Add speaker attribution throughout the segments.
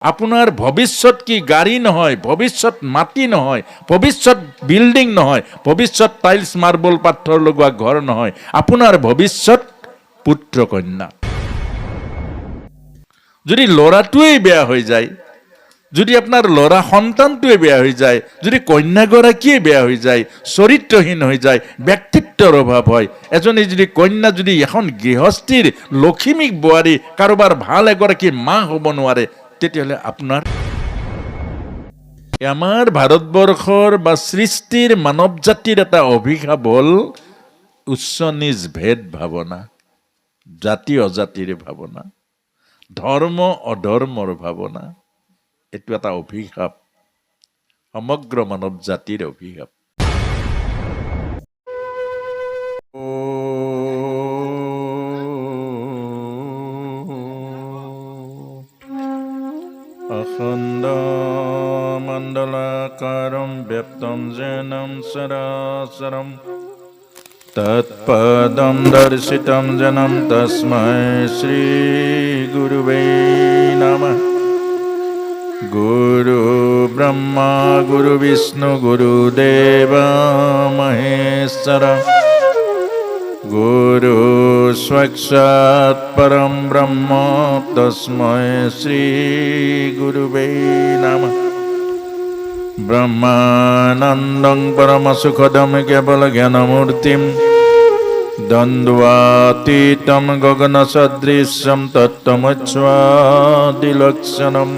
Speaker 1: আপোনাৰ ভৱিষ্যত কি গাড়ী নহয়, ভৱিষ্যত মাটি নহয়, ভৱিষ্যত বিল্ডিং নহয়, ভৱিষ্যত টাইলছ মাৰ্বল পাথৰ লগোৱা ঘৰ নহয়, আপোনাৰ ভৱিষ্যত পুত্ৰ কন্যা। যদি ল'ৰাটোৱেই বেয়া হৈ যায়, যদি আপোনাৰ ল'ৰা সন্তানটোৱে বেয়া হৈ যায়, যদি কন্যাগৰাকীয়ে বেয়া হৈ যায়, চৰিত্ৰহীন হৈ যায়, ব্যক্তিত্বৰ অভাৱ হয়, এজনী যদি কন্যা যদি এখন গৃহস্থীৰ লখিমী বোৱাৰী কাৰোবাৰ ভাল এগৰাকী মা হ'ব নোৱাৰে, তেতিয়াহ'লে আপোনাৰ আমাৰ ভাৰতবৰ্ষৰ বা সৃষ্টিৰ মানৱ জাতিৰ এটা অভিশাপ হ'ল উচ্চ নিজ ভেদ ভাৱনা, জাতি অজাতিৰ ভাৱনা, ধৰ্ম অধৰ্মৰ ভাৱনা। এইটো এটা অভিশাপ, সমগ্ৰ মানৱ জাতিৰ অভিশাপ। অখণ্ড মণ্ডলাকারম ব্যপ্তম যেনম সরাসরম তৎপদম দর্শিতম জনম তস্मै শ্রী গুরুবে নমঃ। গুরু ব্রহ্মা গুরু বিষ্ণু গুরুদেব মহেশ্বর গুরু সাক্ষাৎ পরম ব্রহ্ম তস্मै শ্রী গুরুবে নমঃ। ব্রহ্মানন্দং পরম সুখদম কেবল জ্ঞানমূর্তিম দ্বন্দ্বাতীতম গগন সদৃশম তত্ত্বমচ্ছাদিলক্ষণম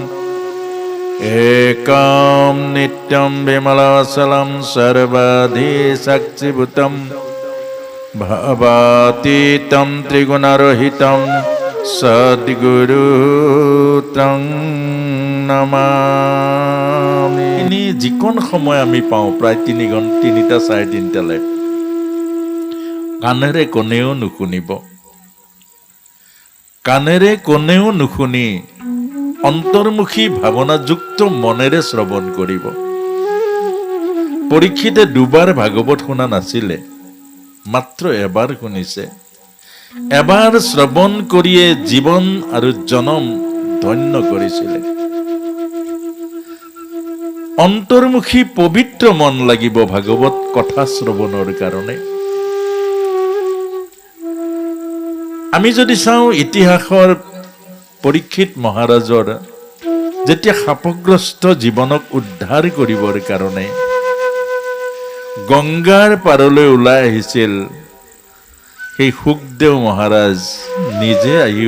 Speaker 1: একম নিত্যম বিমলাচলম সর্বাধি সাক্ষিভূতম ভাবাতীতম ত্রিগুণরহিতম সদ্গুরু তং নমামি। যিকোন সময় আমি পাওঁ, প্ৰায় 3টা 3:30 কাণেৰে কোনেও নুশুনিব, কাণেৰে কোনেও নুশুনি অন্তৰ্মুখী ভাৱনাযুক্ত মনেৰে শ্ৰৱণ কৰিব। পৰীক্ষিতে 2বাৰ ভাগৱত শুনা নাছিলে, মাত্ৰ এবাৰ শুনিছে। এবাৰ শ্ৰৱণ কৰিয়ে জীৱন আৰু জনম ধন্য কৰিছিলে। অন্তৰ্মুখী পবিত্ৰ মন লাগিব ভাগৱত কথা শ্ৰৱণৰ কাৰণে। আমি যদি চাওঁ ইতিহাসৰ পৰীক্ষিত মহাৰাজৰ যেতিয়া শাপগ্ৰস্ত জীৱনক উদ্ধাৰ কৰিবৰ কাৰণে গংগাৰ পাৰলৈ ওলাই আহিছিল, সেই সুখদেৱ মহাৰাজ নিজে আহি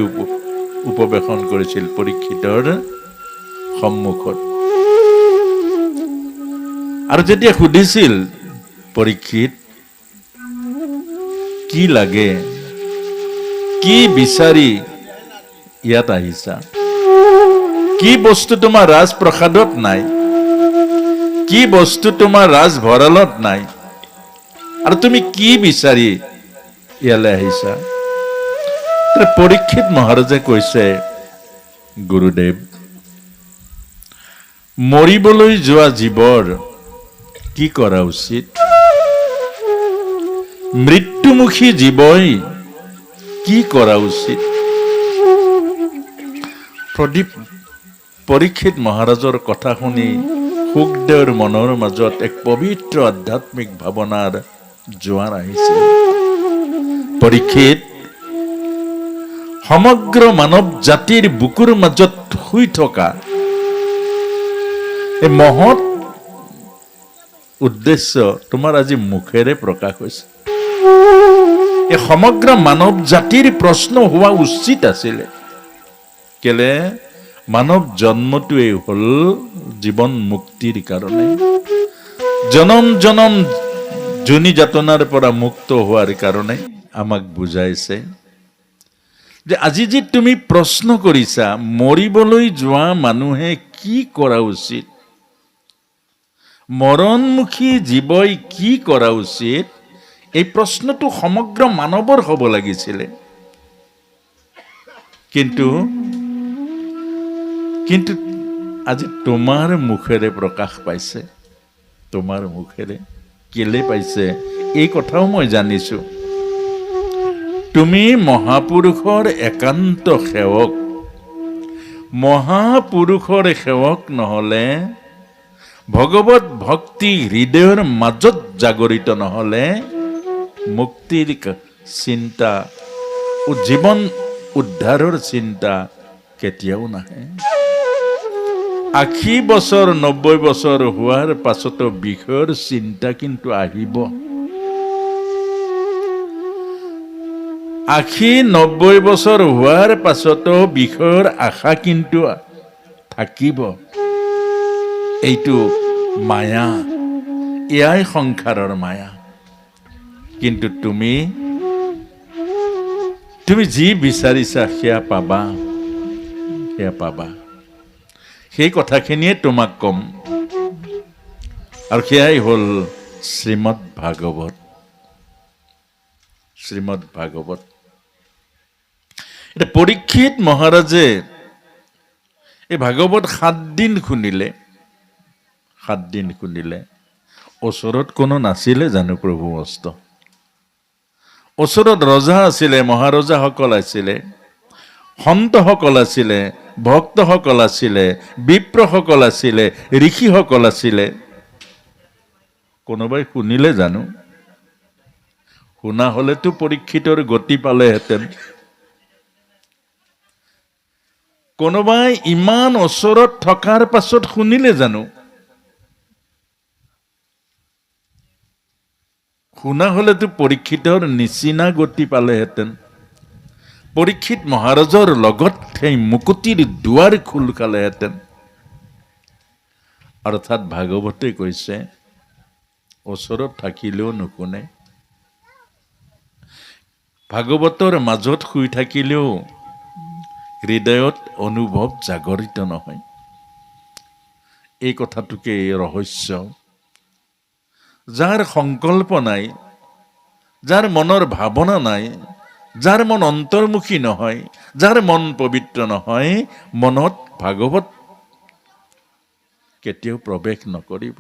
Speaker 1: উপবেশন কৰিছিল পৰীক্ষিতৰ সন্মুখত। আৰু যেতিয়া সুধিছিল, পৰীক্ষিত কি লাগে, কি বিচাৰি ইয়াত আহিছা, কি বস্তু তোমাৰ ৰাজপ্ৰসাদত নাই, কি বস্তু তোমাৰ ৰাজভঁৰালত নাই, আৰু তুমি কি বিচাৰি ইয়ালৈ আহিছা? পৰীক্ষিত মহাৰাজে কৈছে, গুৰুদেৱ, মৰিবলৈ যোৱা জীৱৰ কি কৰা উচিত? মৃত্যুমুখী জীৱই কি কৰা উচিত? পৰীক্ষিত মহাৰাজৰ কথা শুনি সুখদেৱৰ মনৰ মাজত এক পবিত্ৰ আধ্যাত্মিক ভাৱনাৰ জোৱাৰ আহিছিল। পৰীক্ষিত, সমগ্ৰ মানৱ জাতিৰ বুকুৰ মাজত শুই থকা এই মহৎ উদ্দেশ্য তোমাৰ আজি মুখেৰে প্ৰকাশ হৈছে। এই সমগ্ৰ মানৱ জাতিৰ প্ৰশ্ন হোৱা উচিত আছিলে। কেলে? মানৱ জন্মটোৱেই হ'ল জীৱন মুক্তিৰ কাৰণে, জনম জনম জুনি যাতনাৰ পৰা মুক্ত হোৱাৰ কাৰণে আমাক বুজাইছে যে আজি যে তুমি প্ৰশ্ন কৰিছা, মৰিবলৈ যোৱা মানুহে কি কৰা উচিত, মৰণমুখী জীৱই কি কৰা উচিত, এই প্ৰশ্নটো সমগ্ৰ মানৱৰ হ'ব লাগিছিলে। কিন্তু আজি তোমাৰ মুখেৰে প্ৰকাশ পাইছে, তোমাৰ মুখেৰে। কেলে পাইছে এই কথাও মই জানিছো। তুমি মহাপুৰুষৰ একান্ত সেৱক, মহাপুৰুষৰ সেৱক নহ'লে, ভগৱত ভক্তি হৃদয়ৰ মাজত জাগৰিত নহ'লে মুক্তিৰ চিন্তা, জীৱন উদ্ধাৰৰ চিন্তা কেতিয়াও নাহে। 80 বছৰ 90 বছৰ হোৱাৰ পাছতো বিষয়ৰ চিন্তা কিন্তু আহিব। 80-90 বছৰ হোৱাৰ পাছতো বিষয়ৰ আশা কিন্তু থাকিব। এইটো মায়া, এয়াই সংসাৰৰ মায়া। কিন্তু তুমি যি বিচাৰিছা সেয়া পাবা, সেয়া পাবা। সেই কথাখিনিয়ে তোমাক কম, আৰু সেয়াই হ'ল শ্ৰীমদ ভাগৱত। শ্ৰীমদ ভাগৱত। এতিয়া পৰীক্ষিত মহাৰাজে এই ভাগৱত 7 দিন শুনিলে। 7 দিন শুনিলে। ওচৰত কোনো নাছিলে জানো প্ৰভু মস্ত? ওচৰত ৰজা আছিলে, মহাৰজাসকল আছিলে, সন্তসকল আছিলে, ভক্তসকল আছিলে, বিপ্ৰসকল আছিলে, ঋষিসকল আছিলে। কোনোবাই শুনিলে জানো? শুনা হলেতো পৰীক্ষিতৰ গতি পালেহেঁতেন। কোনোবাই ইমান ওচৰত থকাৰ পাছত শুনিলে জানো? শুনা হলেতো পৰীক্ষিতৰ নিচিনা গতি পালেহেঁতেন। পৰীক্ষিত মহাৰাজৰ লগত সেই মুকুতিৰ দুৱাৰ খোল খালেহেঁতেন। অৰ্থাৎ ভাগৱতে কৈছে ওচৰত থাকিলেও নুশুনে, ভাগৱতৰ মাজত শুই থাকিলেও হৃদয়ত অনুভৱ জাগৰিত নহয়। এই কথাটোকে ৰহস্য। যাৰ সংকল্প নাই, যাৰ মনৰ ভাৱনা নাই, যাৰ মন অন্তৰ্মুখী নহয়, যাৰ মন পবিত্ৰ নহয়, মনত ভাগৱত কেতিয়াও প্ৰৱেশ নকৰিব।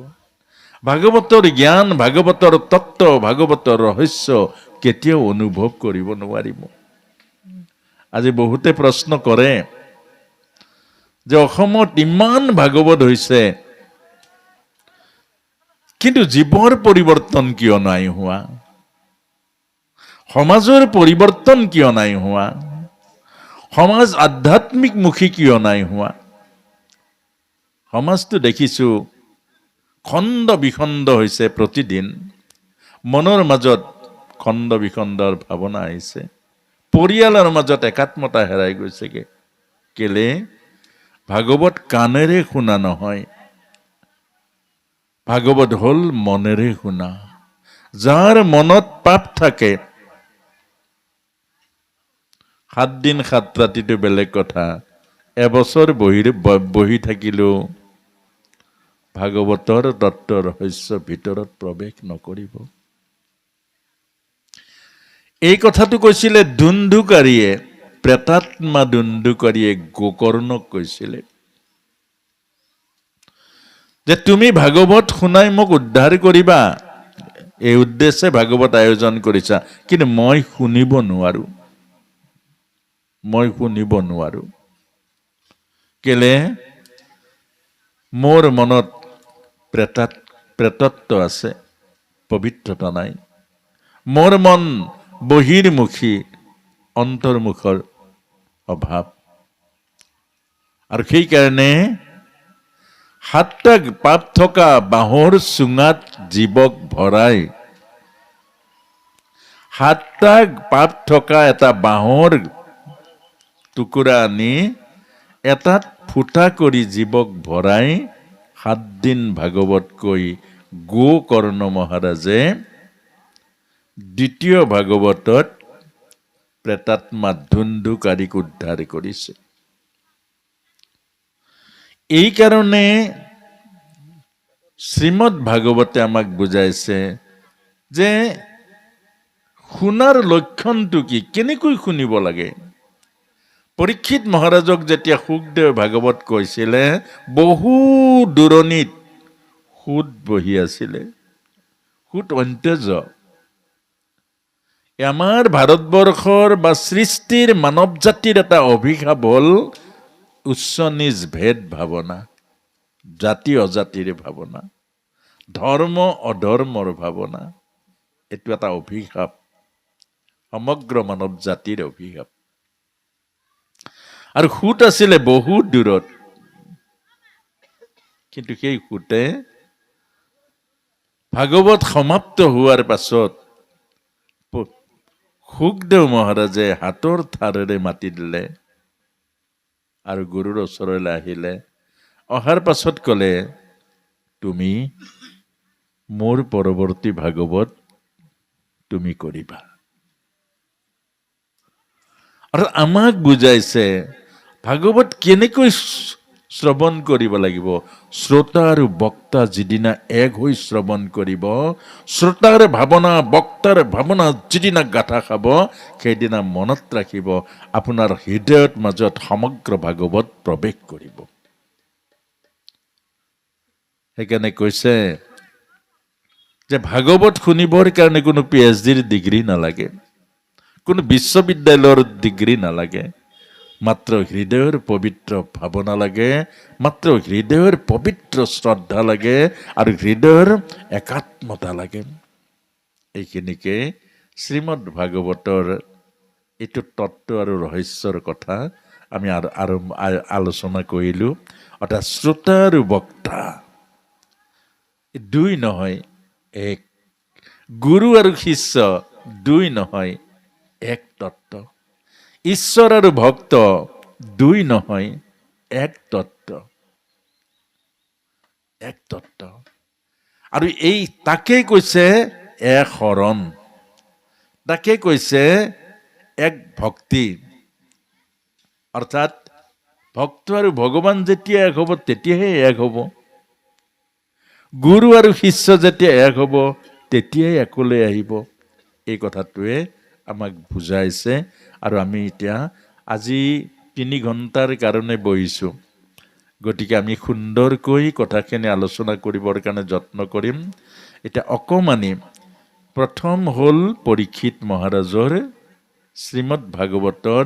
Speaker 1: ভাগৱতৰ জ্ঞান, ভাগৱতৰ তত্ত্ব, ভাগৱতৰ ৰহস্য কেতিয়াও অনুভৱ কৰিব নোৱাৰিব। আজি বহুতে প্ৰশ্ন কৰে যে অসমত ইমান ভাগৱত হৈছে, কিন্তু জীৱৰ পৰিৱৰ্তন কিয় নাই হোৱা? সমাজৰ পৰিৱৰ্তন কিয় নাই হোৱা? সমাজ আধ্যাত্মিকমুখী কিয় নাই হোৱা? সমাজটো দেখিছো খণ্ড বিখণ্ড হৈছে প্ৰতিদিন। মনৰ মাজত খণ্ড বিখণ্ডৰ ভাৱনা আহিছে। পৰিয়ালৰ মাজত একাত্মতা হেৰাই গৈছেগে। কেলে? ভাগৱত কাণেৰে শুনা নহয়, ভাগৱত হ'ল মনেৰে শুনা। যাৰ মনত পাপ থাকে, 7 দিন 7 ৰাতিটো বেলেগ কথা, এবছৰ বহি থাকিলেও ভাগৱতৰ তত্ত্ব ৰহস্য ভিতৰত প্ৰৱেশ নকৰিব। এই কথাটো কৈছিলে দুন্দুকাৰীয়ে, প্ৰেতাত্মা দুন্দুকাৰীয়ে গোকৰ্ণক কৈছিলে যে তুমি ভাগৱত শুনাই মোক উদ্ধাৰ কৰিবা, এই উদ্দেশ্যে ভাগৱত আয়োজন কৰিছা, কিন্তু মই শুনিব নোৱাৰো। মই শুনিব নোৱাৰো। কেলে? মোৰ মনত প্ৰেতত্ব আছে, পবিত্ৰতা নাই। মোৰ মন বহিৰ্মুখী, অন্তৰ্মুখৰ অভাৱ। আৰু সেইকাৰণে 7টা পাপ থকা বাঁহৰ চুঙাত জীৱক ভৰাই, 7টা পাপ থকা এটা বাঁহৰ টুকুৰা আনি এটাত ফুটা কৰি জীৱক ভৰাই 7 দিন ভাগৱত কৈ গোকৰ্ণ মহাৰাজে দ্বিতীয় ভাগৱতত প্ৰেতাত্মা ধুন্দুকাৰীক উদ্ধাৰ কৰিছে। এই কাৰণে শ্ৰীমদ ভাগৱতে আমাক বুজাইছে যে শুনাৰ লক্ষণটো কি, কেনেকৈ শুনিব লাগে। পৰীক্ষিত মহাৰাজক যেতিয়া শুকদেৱে ভাগৱত কৈছিলে, বহু দূৰণিত সুত বহি আছিলে। সুত অন্ত্যজ। আমাৰ ভাৰতবৰ্ষৰ বা সৃষ্টিৰ মানৱ জাতিৰ এটা অভিশাপ হ'ল উচ্চ নিজ ভেদ ভাৱনা, জাতি অজাতিৰ ভাৱনা, ধৰ্ম অধৰ্মৰ ভাৱনা, এইটো এটা অভিশাপ, সমগ্ৰ মানৱ জাতিৰ অভিশাপ। আৰু সুত আছিলে বহুত দূৰত, কিন্তু সেই সুতে ভাগৱত সমাপ্ত হোৱাৰ পাছত সুখদেৱ মহাৰাজে হাতৰ ঠাৰেৰে মাতি দিলে আৰু গুৰুৰ ওচৰলৈ আহিলে। অহাৰ পাছত ক'লে, তুমি মোৰ পৰৱৰ্তী ভাগৱত তুমি কৰিবা। আৰু আমাক বুজাইছে ভাগৱত কেনেকৈ শ্ৰৱণ কৰিব লাগিব। শ্ৰোতা আৰু বক্তা যিদিনা এক হৈ শ্ৰৱণ কৰিব, শ্ৰোতাৰ ভাৱনা বক্তাৰ ভাৱনা যিদিনা গাঁঠা খাব, সেইদিনা মনত ৰাখিব আপোনাৰ হৃদয়ৰ মাজত সমগ্ৰ ভাগৱত প্ৰৱেশ কৰিব। সেইকাৰণে কৈছে যে ভাগৱত শুনিবৰ কাৰণে কোনো PhDৰ ডিগ্ৰী নালাগে, কোনো বিশ্ববিদ্যালয়ৰ ডিগ্ৰী নালাগে, মাত্ৰ হৃদয়ৰ পবিত্ৰ ভাৱনা লাগে, মাত্ৰ হৃদয়ৰ পবিত্ৰ শ্ৰদ্ধা লাগে আৰু হৃদয়ৰ একাত্মতা লাগে। এইখিনিকে শ্ৰীমদ ভাগৱতৰ এইটো তত্ত্ব আৰু ৰহস্যৰ কথা আমি আৰু আলোচনা কৰিলোঁ। অৰ্থাৎ শ্ৰোতা আৰু বক্তা দুই নহয় এক, গুৰু আৰু শিষ্য দুই নহয় এক তত্ত্ব, ঈশ্বৰ আৰু ভক্ত দুই নহয় এক তত্ত্ব, এক তত্ত্ব। আৰু এই তাকেই কৈছে এক শৰণ, তাকে কৈছে এক ভক্তি। অৰ্থাৎ ভক্ত আৰু ভগৱান যেতিয়া এক হ'ব তেতিয়াহে এক হ'ব, গুৰু আৰু শিষ্য যেতিয়া এক হ'ব তেতিয়াই একলৈ আহিব। এই কথাটোৱে আমাক বুজাইছে। আৰু আমি এতিয়া আজি 3 ঘণ্টাৰ কাৰণে বহিছোঁ, গতিকে আমি সুন্দৰকৈ কথাখিনি আলোচনা কৰিবৰ কাৰণে যত্ন কৰিম। এতিয়া অকমানি প্ৰথম হ'ল পৰীক্ষিত মহাৰাজৰ শ্ৰীমদ ভাগৱতৰ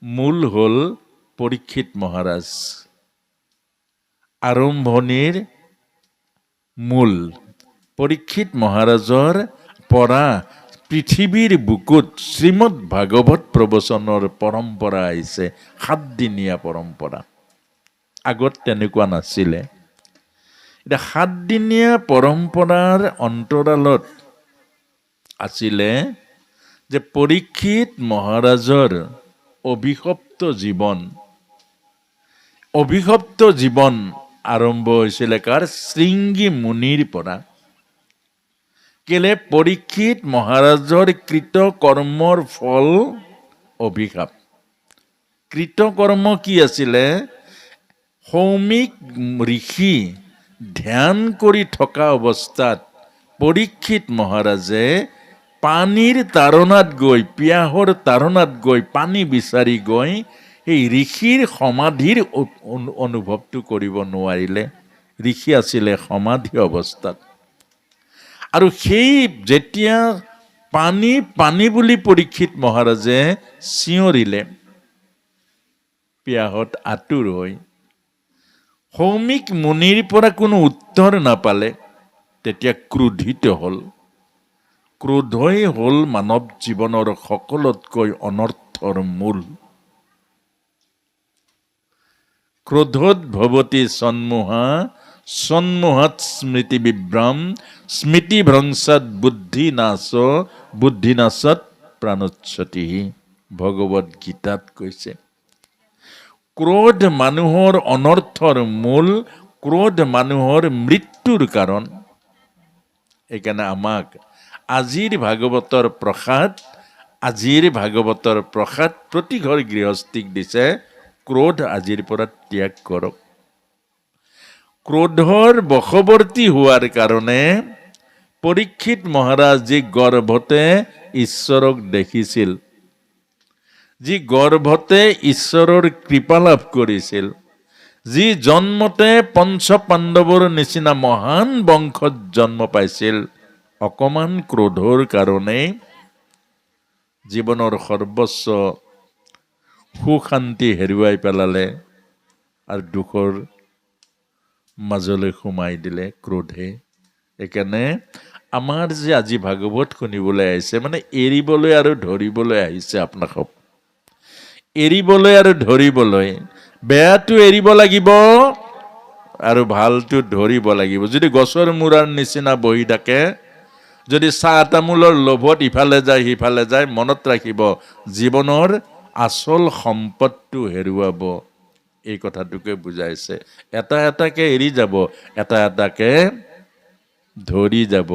Speaker 1: মূল হ'ল পৰীক্ষিত মহাৰাজ, আৰম্ভণিৰ মূল পৰীক্ষিত মহাৰাজৰ পৰা পৃথিৱীৰ বুকুত শ্ৰীমদ ভাগৱত প্ৰবচনৰ পৰম্পৰা আহিছে, 7 দিনীয়া পৰম্পৰা। আগত তেনেকুৱা নাছিলে। এতিয়া 7 দিনীয়া পৰম্পৰাৰ অন্তৰালত আছিলে যে পৰীক্ষিত মহাৰাজৰ অভিশপ্ত জীৱন আৰম্ভ হৈছিলে কাৰ? শৃংগী মুনিৰ পৰা। কেলে? পৰীক্ষিত মহাৰাজৰ কৃত কৰ্মৰ ফল অভিশাপ। কৃত কৰ্ম কি আছিলে? সৌমিক ঋষি ধ্যান কৰি থকা অৱস্থাত পৰীক্ষিত মহাৰাজে পানীৰ তাৰণাত গৈ, পিয়াহৰ তাৰণাত গৈ, পানী বিচাৰি গৈ সেই ঋষিৰ সমাধিৰ অনুভৱটো কৰিব নোৱাৰিলে। ঋষি আছিলে সমাধি অৱস্থাত। আৰু সেই যেতিয়া পানী পানী বুলি পৰীক্ষিত মহাৰাজে চিঞৰিলে, পিয়াহত আতুৰ হৈ, সৌমিক মুনিৰ পৰা কোনো উত্তৰ নাপালে, তেতিয়া ক্ৰোধিত হ'ল। ক্ৰোধই হ'ল মানৱ জীৱনৰ সকলোতকৈ অনৰ্থৰ মূল। ক্ৰোধত ভৱতি সন্মোহা, সন্মোহাত স্মৃতি বিভ্ৰাম, স্মৃতি ভ্ৰংশাত বুদ্ধি নাশ, বুদ্ধি নাশত প্ৰাণোচ্ছতি। ভগৱত গীতাত কৈছে। ক্ৰোধ মানুহৰ অনৰ্থৰ মূল, ক্ৰোধ মানুহৰ মৃত্যুৰ কাৰণ। সেইকাৰণে আমাক আজিৰ ভাগৱতৰ প্ৰসাদ প্ৰতি ঘৰ গৃহস্থীক দিছে, ক্ৰোধ আজিৰ পৰা ত্যাগ কৰক। ক্ৰোধৰ বশৱৰ্তী হোৱাৰ কাৰণে পৰীক্ষিত মহাৰাজ যি গৰ্ভতে ঈশ্বৰক দেখিছিল, যি গৰ্ভতে ঈশ্বৰৰ কৃপা লাভ কৰিছিল, যি জন্মতে পঞ্চ পাণ্ডৱৰ নিচিনা মহান বংশত জন্ম পাইছিল, অকমান ক্ৰোধৰ কাৰণে জীৱনৰ সৰ্বস্ব সুখ শান্তি হেৰুৱাই পেলালে, আৰু দুখৰ মাজলৈ সোমাই দিলে ক্ৰোধে। সেইকাৰণে আমাৰ যে আজি ভাগৱত শুনিবলৈ আহিছে, মানে এৰিবলৈ আৰু ধৰিবলৈ আহিছে আপোনাক। এৰিবলৈ আৰু ধৰিবলৈ। বেয়াটো এৰিব লাগিব আৰু ভালটো ধৰিব লাগিব। যদি গছৰ মূৰাৰ নিচিনা বহি থাকে, যদি চাহ তামোলৰ লোভত ইফালে যায় সিফালে যায়, মনত ৰাখিব জীৱনৰ আচল সম্পদটো হেৰুৱাব। এই কথাটোকে বুজাইছে। এটা এটাকে এৰি যাব, এটা এটাকে ধৰি যাব।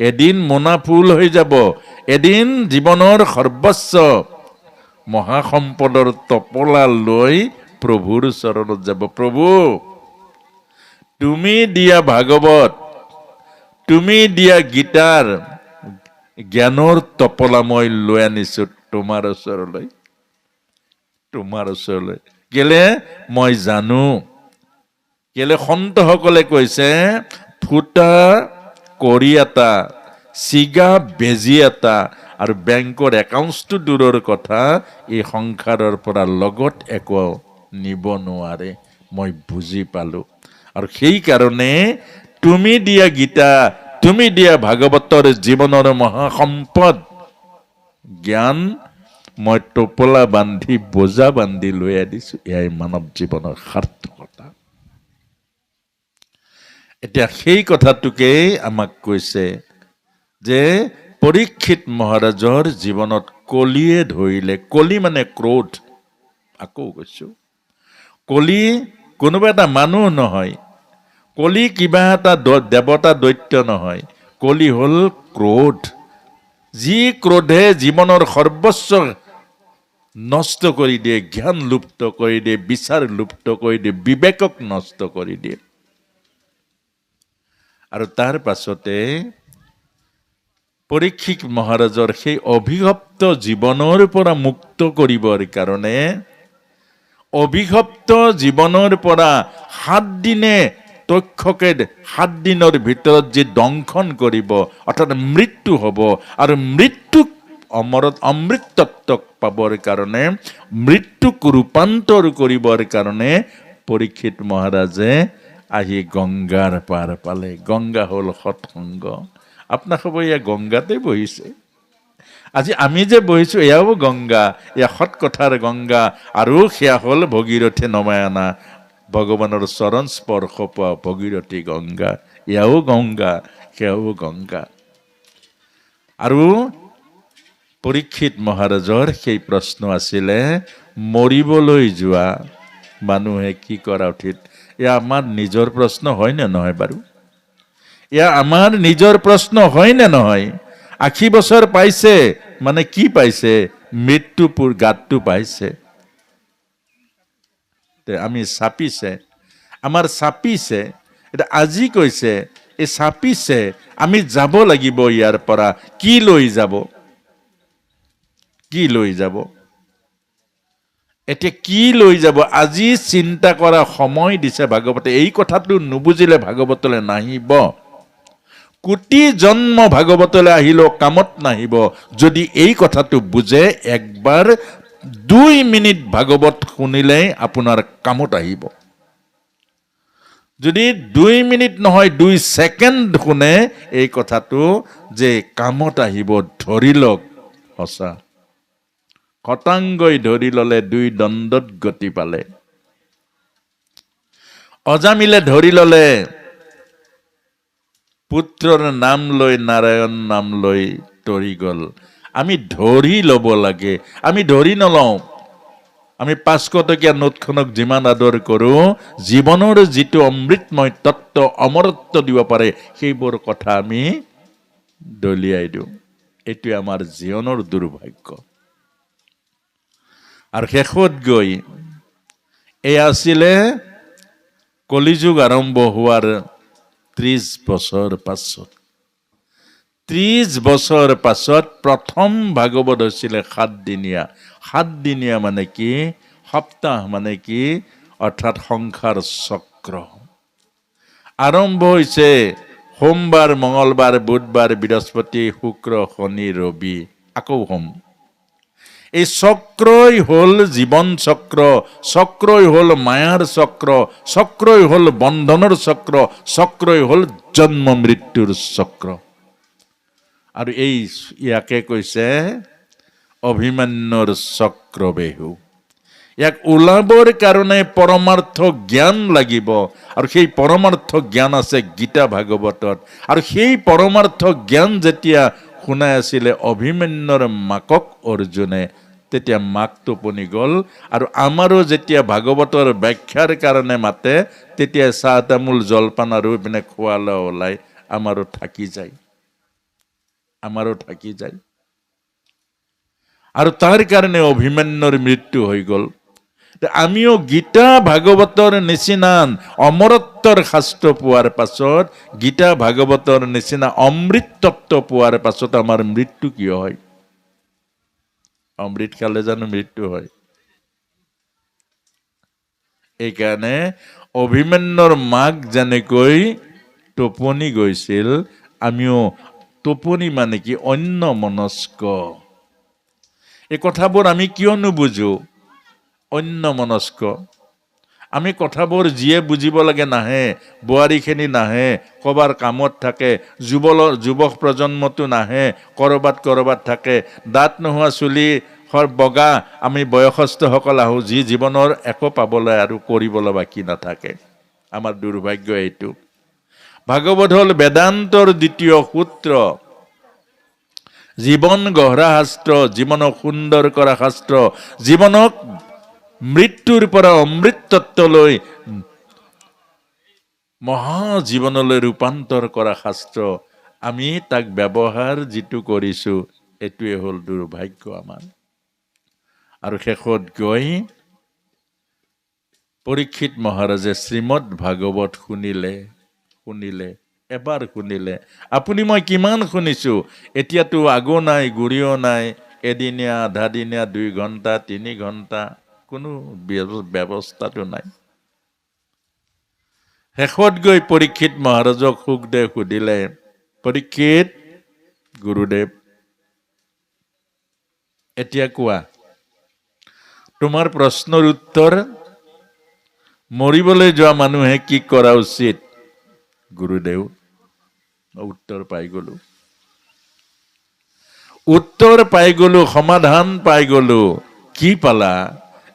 Speaker 1: এদিন মোনা ফুল হৈ যাব, এদিন জীৱনৰ সৰ্বস্ব মহাসম্পদৰ টপলা লৈ প্ৰভুৰ চৰণত যাব। প্ৰভু, তুমি দিয়া ভাগৱত, তুমি দিয়া গীতাৰ জ্ঞানৰ টপলা মই লৈ আনিছো তোমাৰ ওচৰলৈ, তোমাৰ ওচৰলৈ। কেলে মই জানো, কেলে সন্তসকলে কৈছে ফুটা কৰি এটা, চিগা বেজি এটা আৰু বেংকৰ একাউণ্টটো দূৰৰ কথা, এই সংসাৰৰ পৰা লগত একো নিব নোৱাৰে। মই বুজি পালো। আৰু সেইকাৰণে তুমি দিয়া গীতা, তুমি দিয়া ভাগৱতৰ জীৱনৰ মহাসম্পদ জ্ঞান মই টোপোলা বান্ধি বোজা বান্ধি লৈ আনিছো। এয়াই মানৱ জীৱনৰ সাৰ্থকতা। এতিয়া সেই কথাটোকেই আমাক কৈছে যে পৰীক্ষিত মহাৰাজৰ জীৱনত কলিয়ে ধৰিলে। কলি মানে ক্ৰোধ। আকৌ কৈছো, কলি কোনোবা এটা মানুহ নহয়, কলি কিবা এটা দেৱতা দৈত্য নহয়, কলি হ'ল ক্ৰোধ। যি ক্ৰোধে জীৱনৰ সৰ্বস্ব নষ্ট কৰি দিয়ে, জ্ঞান লুপ্ত কৰি দিয়ে, বিচাৰ লুপ্ত কৰি দিয়ে, বিবেকক নষ্ট কৰি দিয়ে। আৰু তাৰ পাছতে পৰীক্ষিত মহাৰাজৰ সেই অভিশপ্ত জীৱনৰ পৰা মুক্ত কৰিবৰ কাৰণে, অভিশপ্ত জীৱনৰ পৰা 7 দিনে তক্ষকে 7 দিনৰ ভিতৰত যি দংশন কৰিব, অৰ্থাৎ মৃত্যু হ'ব, আৰু মৃত্যুক অমৃত তত্ত্বক পাবৰ কাৰণে, মৃত্যুক ৰূপান্তৰ কৰিবৰ কাৰণে পৰীক্ষিত মহাৰাজে আহি গংগাৰ পাৰ পালে। গংগা হ'ল সৎসংগ। আপোনাক হ'ব এয়া গংগাতে বহিছে। আজি আমি যে বহিছো এয়াও গংগা, এয়া সৎ কথাৰ গংগা। আৰু সেয়া হ'ল ভগীৰথী নমাই অনা ভগৱানৰ চৰণ স্পৰ্শ পোৱা ভগীৰথী গংগা। এয়াও গংগা, সেয়াও গংগা। আৰু পৰীক্ষিত মহাৰাজৰ সেই প্ৰশ্ন আছিলে, মৰিবলৈ যোৱা মানুহে কি কৰা উচিত? এয়া আমাৰ নিজৰ প্ৰশ্ন হয় নে নহয় বাৰু? এয়া আমাৰ নিজৰ প্ৰশ্ন হয় নে নহয়? 80 বছৰ পাইছে মানে কি পাইছে? মৃত্যুপুৰ গাতটো পাইছে। আমি চাপিছে, আমাৰ চাপিছে। এতিয়া আজি কৈছে এই চাপিছে, আমি যাব লাগিব ইয়াৰ পৰা। কি লৈ যাব? কি লৈ যাব? এতিয়া কি লৈ যাব? আজি চিন্তা কৰা সময় দিছে ভাগৱতে। এই কথাটো নুবুজিলে ভাগৱতলৈ নাহিব। কোটি জন্ম ভাগৱতলৈ আহিলেও কামত নাহিব। যদি এই কথাটো বুজে, একবাৰ 2 মিনিট ভাগৱত শুনিলেই আপোনাৰ কামত আহিব। যদি 2 মিনিট নহয় 2 ছেকেণ্ড শুনে এই কথাটো যে কামত আহিব, ধৰি লওক। সঁচা খটাংগৈ ধৰি ললে 2 দণ্ডত গতি পালে। অজামিলে ধৰি ললে, পুত্ৰৰ নাম লৈ নাৰায়ণ নাম লৈ তৰি গল। আমি ধৰি ল'ব লাগে, আমি ধৰি নলওঁ। আমি 500 টকীয়া নোটখনক যিমান আদৰ কৰো, জীৱনৰ যিটো অমৃতময় তত্ত্ব, অমৰত্ব দিব পাৰে, সেইবোৰ কথা আমি দলিয়াই দিওঁ। এইটোৱে আমাৰ জীৱনৰ দুৰ্ভাগ্য। আৰু শেষত গৈ এয়া আছিলে কলিযুগ আৰম্ভ হোৱাৰ 30 বছৰ পাছত। 30 বছৰ পাছত প্ৰথম ভাগৱত হৈছিলে 7 দিনীয়া। 7 দিনীয়া মানে কি? সপ্তাহ মানে কি? অৰ্থাৎ সংসাৰ চক্ৰ আৰম্ভ হৈছে সোমবাৰ, মঙলবাৰ, বুধবাৰ, বৃহস্পতি, শুক্ৰ, শনি, ৰবি। আকৌ সোম। এই চক্ৰই হ'ল জীৱন চক্ৰ, চক্ৰই হ'ল মায়াৰ চক্ৰ, চক্ৰই হ'ল বন্ধনৰ চক্ৰ, চক্ৰই হ'ল জন্ম মৃত্যুৰ চক্ৰ। আৰু এই ইয়াকে কৈছে অভিমান্যৰ চক্ৰবেহু। ইয়াক ওলাবৰ কাৰণে পৰমাৰ্থ জ্ঞান লাগিব, আৰু সেই পৰমাৰ্থ জ্ঞান আছে গীতা ভাগৱতত। আৰু সেই পৰমাৰ্থ জ্ঞান যেতিয়া শুনাই আছিলে অভিমন্যুৰ মাকক অৰ্জুনে, তেতিয়া মাক টোপনি গ'ল। আৰু আমাৰো যেতিয়া ভাগৱতৰ ব্যাখ্যাৰ কাৰণে মাতে, তেতিয়া চাহ তামোল জলপান আৰু পিনে খোৱালে ওলাই আমাৰো থাকি যায়, আমাৰো থাকি যায়। আৰু তাৰ কাৰণে অভিমন্যুৰ মৃত্যু হৈ গ'ল। আমিও গীতা ভাগৱতৰ নিচিনা অমৰত্বৰ শাস্ত্ৰ পোৱাৰ পাছত, গীতা ভাগৱতৰ নিচিনা অমৃত তত্ত্ব পোৱাৰ পাছত আমাৰ মৃত্যু কিয় হয়? অমৃত খালে জানো মৃত্যু হয়? এইকাৰণে অভিমন্যুৰ মাক যেনেকৈ টোপনি গৈছিল, আমিও টোপনি মানে কি অন্য মনস্ক। এই কথাবোৰ আমি কিয় নুবুজো? অন্য মনস্ক। আমি কথাবোৰ যিয়ে বুজিব লাগে নাহে, বোৱাৰীখিনি নাহে, ক'বাৰ কামত থাকে, যুৱক প্ৰজন্মটো নাহে, কৰবাত থাকে, দাঁত নোহোৱা চুলি বগা আমি বয়সস্থসকল আহোঁ, যি জীৱনৰ একো পাবলৈ আৰু কৰিবলৈ বাকী নাথাকে। আমাৰ দুৰ্ভাগ্য এইটো। ভাগৱত হ'ল বেদান্তৰ দ্বিতীয় সূত্ৰ, জীৱন গঢ়া শাস্ত্ৰ, জীৱনক সুন্দৰ কৰা শাস্ত্ৰ, জীৱনক মৃত্যুৰ পৰা অমৃত তত্ত্বলৈ, মহাজীৱনলৈ ৰূপান্তৰ কৰা শাস্ত্ৰ। আমি তাক ব্যৱহাৰ যিটো কৰিছোঁ, এইটোৱে হ'ল দুৰ্ভাগ্য আমাৰ। আৰু শেষত গৈ পৰীক্ষিত মহাৰাজে শ্ৰীমদ ভাগৱত শুনিলে, এবাৰ শুনিলে। আপুনি মই কিমান শুনিছোঁ, এতিয়াতো আগো নাই গুৰিও নাই, এদিনীয়া আধা দিনীয়া 2 ঘণ্টা 3 ঘণ্টা কোনো ব্যৱস্থাটো নাই। শেষত গৈ পৰীক্ষিত মহাৰাজক সুখদেৱ সুধিলে, পৰীক্ষিত গুৰুদেৱ, এতিয়া কোৱা তোমাৰ প্ৰশ্নৰ উত্তৰ, মৰিবলৈ যোৱা মানুহে কি কৰা উচিত? গুৰুদেৱ, উত্তৰ পাই গলো, সমাধান পাই গলো। কি পালা?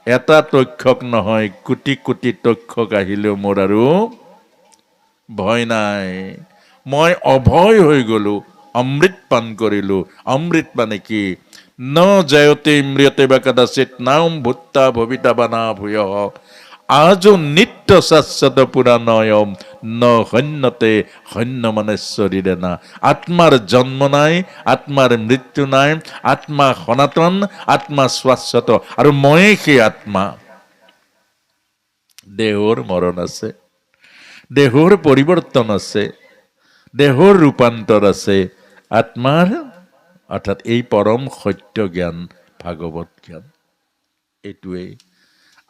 Speaker 1: এটা তক্ষক নহয়, কোটি কোটি তক্ষক আহিলেও মোৰ আৰু ভয় নাই। মই অভয় হৈ গলো, অমৃত পান কৰিলো। অমৃত মানে কি? ন জয়তে ইম্ৰিয়তে বা কদাচিৎ নাম ভূত্তা ভবিতা বা না ভূয়ঃ আজো নিত্য শাশ্বত পুরাণয়ম ন হন্যতে হন্য মনেশ্বরীরে না। আত্মার জন্ম নাই, আত্মার মৃত্যু নাই, আত্মা সনাতন, আত্মা শাশ্বত, আৰু ময়ে সেই আত্মা। দেহৰ মৰণ আছে, দেহৰ পৰিৱৰ্তন আছে, দেহৰ ৰূপান্তৰ আছে, আত্মাৰ অৰ্থাৎ এই পৰম সত্য জ্ঞান ভাগৱত জ্ঞান। এইটোৱেই